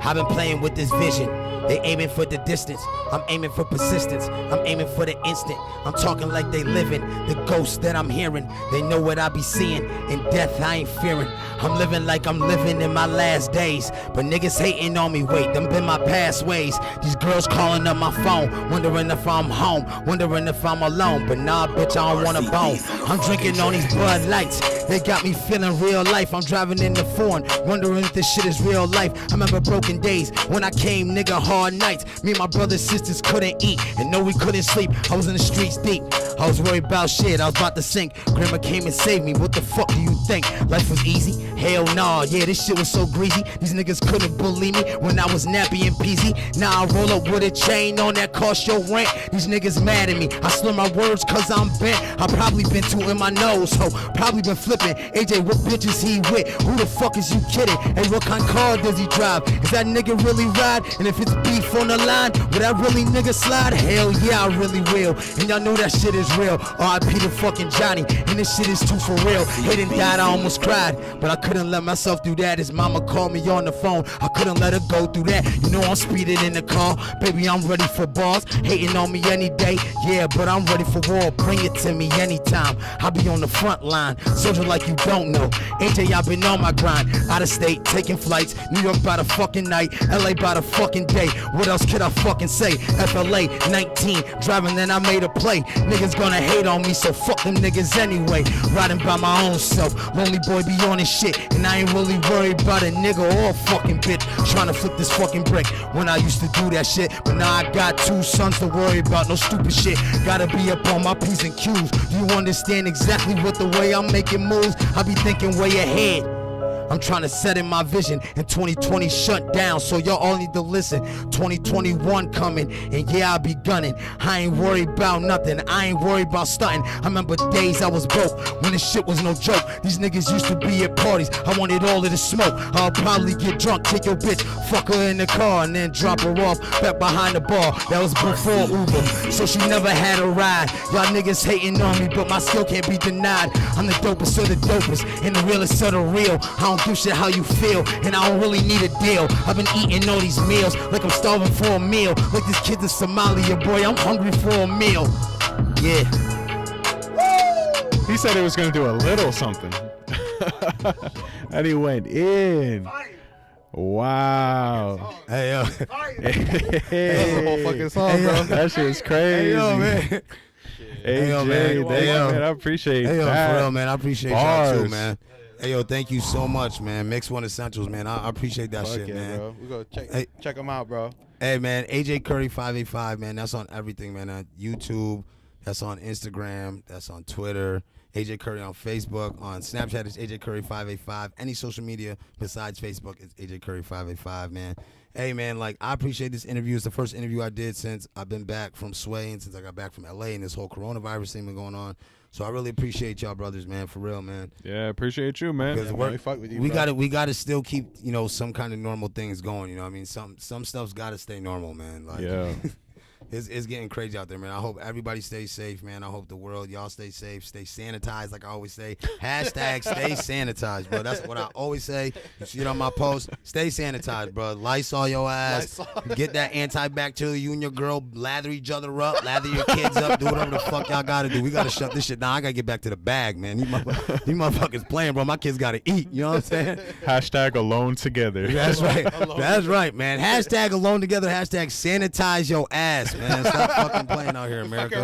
I've been playing with this vision. They aiming for the distance. I'm aiming for persistence. I'm aiming for the instant. I'm talking like they living. The ghosts that I'm hearing, they know what I be seeing. In death, I ain't fearing. I'm living like I'm living in my last days. But niggas hating on me, wait, them been my past ways. These girls calling up my phone, wondering if I'm home, wondering if I'm alone. But nah, bitch, I don't want a bone. I'm drinking on these Bud Lights. They got me feeling real life. I'm driving in the foreign, wondering if this shit is real life. I remember broken days when I came, nigga, hard nights. Me and my brothers, sisters couldn't eat, and no, we couldn't sleep. I was in the streets deep. I was worried about shit, I was about to sink. Grandma came and saved me, what the fuck do you think? Life was easy? Hell nah, yeah, this shit was so greasy. These niggas couldn't bully me when I was nappy and peasy. Now I roll up with a chain on that cost your rent. These niggas mad at me, I slur my words cause I'm bent. I probably been tooting my nose, so probably been flipping. AJ, what bitches he with? Who the fuck is you kidding? Hey, what kind of car does he drive? Is that nigga really ride? And if it's beef on the line, will that really nigga slide? Hell yeah, I really will. And y'all know that shit is real. R.I.P. to fucking Johnny, and this shit is too for real. He done died, I almost cried, but I couldn't couldn't let myself do that. His mama called me on the phone. I couldn't let her go through that. You know I'm speeding in the car. Baby, I'm ready for bars. Hating on me any day. Yeah, but I'm ready for war. Bring it to me anytime. I'll be on the front line. Soldier like you don't know. AJ, I've been on my grind. Out of state, taking flights. New York by the fucking night. LA by the fucking day. What else could I fucking say? FLA 19. Driving, then I made a play. Niggas gonna hate on me, so fuck them niggas anyway. Riding by my own self. Lonely boy be on his shit. And I ain't really worried about a nigga or a fucking bitch. Trying to flip this fucking brick. When I used to do that shit. But now I got 2 sons to worry about. No stupid shit. Gotta be up on my P's and Q's. You understand exactly what the way I'm making moves? I be thinking way ahead. I'm trying to set in my vision, and 2020 shut down, so y'all all need to listen. 2021 coming, and yeah, I'll be gunning. I ain't worried about nothing, I ain't worried about stunting. I remember days I was broke, when this shit was no joke. These niggas used to be at parties, I wanted all of the smoke. I'll probably get drunk, take your bitch, fuck her in the car, and then drop her off back behind the bar. That was before Uber, so she never had a ride. Y'all niggas hating on me, but my skill can't be denied. I'm the dopest of the dopest, and the realest of the real. I don't give shit how you feel, and I don't really need a deal. I've been eating all these meals like I'm starving for a meal. Like this kid in Somalia, boy, I'm hungry for a meal. Yeah. He said he was gonna do a little something. And he went in. Wow. Hey, yo. That's the whole fucking song, bro. That shit is crazy. Hey, yo, man. AJ, man, I appreciate that. For real, man. I appreciate y'all too, man. Hey, yo, thank you so much, man. Mix One Essentials, man. I appreciate that shit, man. Bro. We go check them out, bro. Hey, man, 𝐂𝐏𝐘𝐑𝐈𝐆, man. That's on everything, man. On YouTube, that's on Instagram, that's on Twitter. AJ Curry on Facebook. On Snapchat, it's 𝐂𝐏𝐘𝐑𝐈𝐆. Any social media besides Facebook, it's 𝐂𝐏𝐘𝐑𝐈𝐆, man. Hey, man, like, I appreciate this interview. It's the first interview I did since I've been back from Sway and since I got back from LA and this whole coronavirus thing been going on. So I really appreciate y'all brothers, man, for real, man. Yeah, appreciate you, man. Because we gotta still keep, you know, some kind of normal things going, you know what I mean? Some stuff's gotta stay normal, man. Like, yeah. It's getting crazy out there, man. I hope everybody stays safe, man. I hope the world, y'all stay safe, stay sanitized, like I always say. Hashtag stay sanitized, bro. That's what I always say. You see it on my post. Stay sanitized, bro. Lysol your ass. Get that antibacterial. You and your girl lather each other up, lather your kids up, do whatever the fuck y'all gotta do. We gotta shut this shit down. I gotta get back to the bag, man. You motherfuckers playing, bro. My kids gotta eat. You know what I'm saying? Hashtag alone together. That's right. That's right, man. Hashtag alone together. Hashtag sanitize your ass, man. Stop fucking playing out here, America.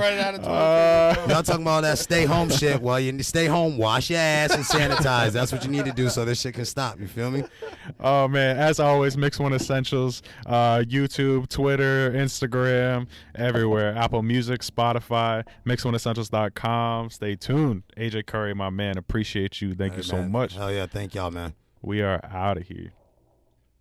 Y'all talking about all that stay home shit. Well, you stay home, wash your ass, and sanitize. That's what you need to do so this shit can stop. You feel me? Oh, man. As always, Mix One Essentials. YouTube, Twitter, Instagram, everywhere. Apple Music, Spotify, mix1essentials.com. Stay tuned. AJ Curry, my man. Appreciate you. Thank you so much. Hell yeah. Thank y'all, man. We are out of here.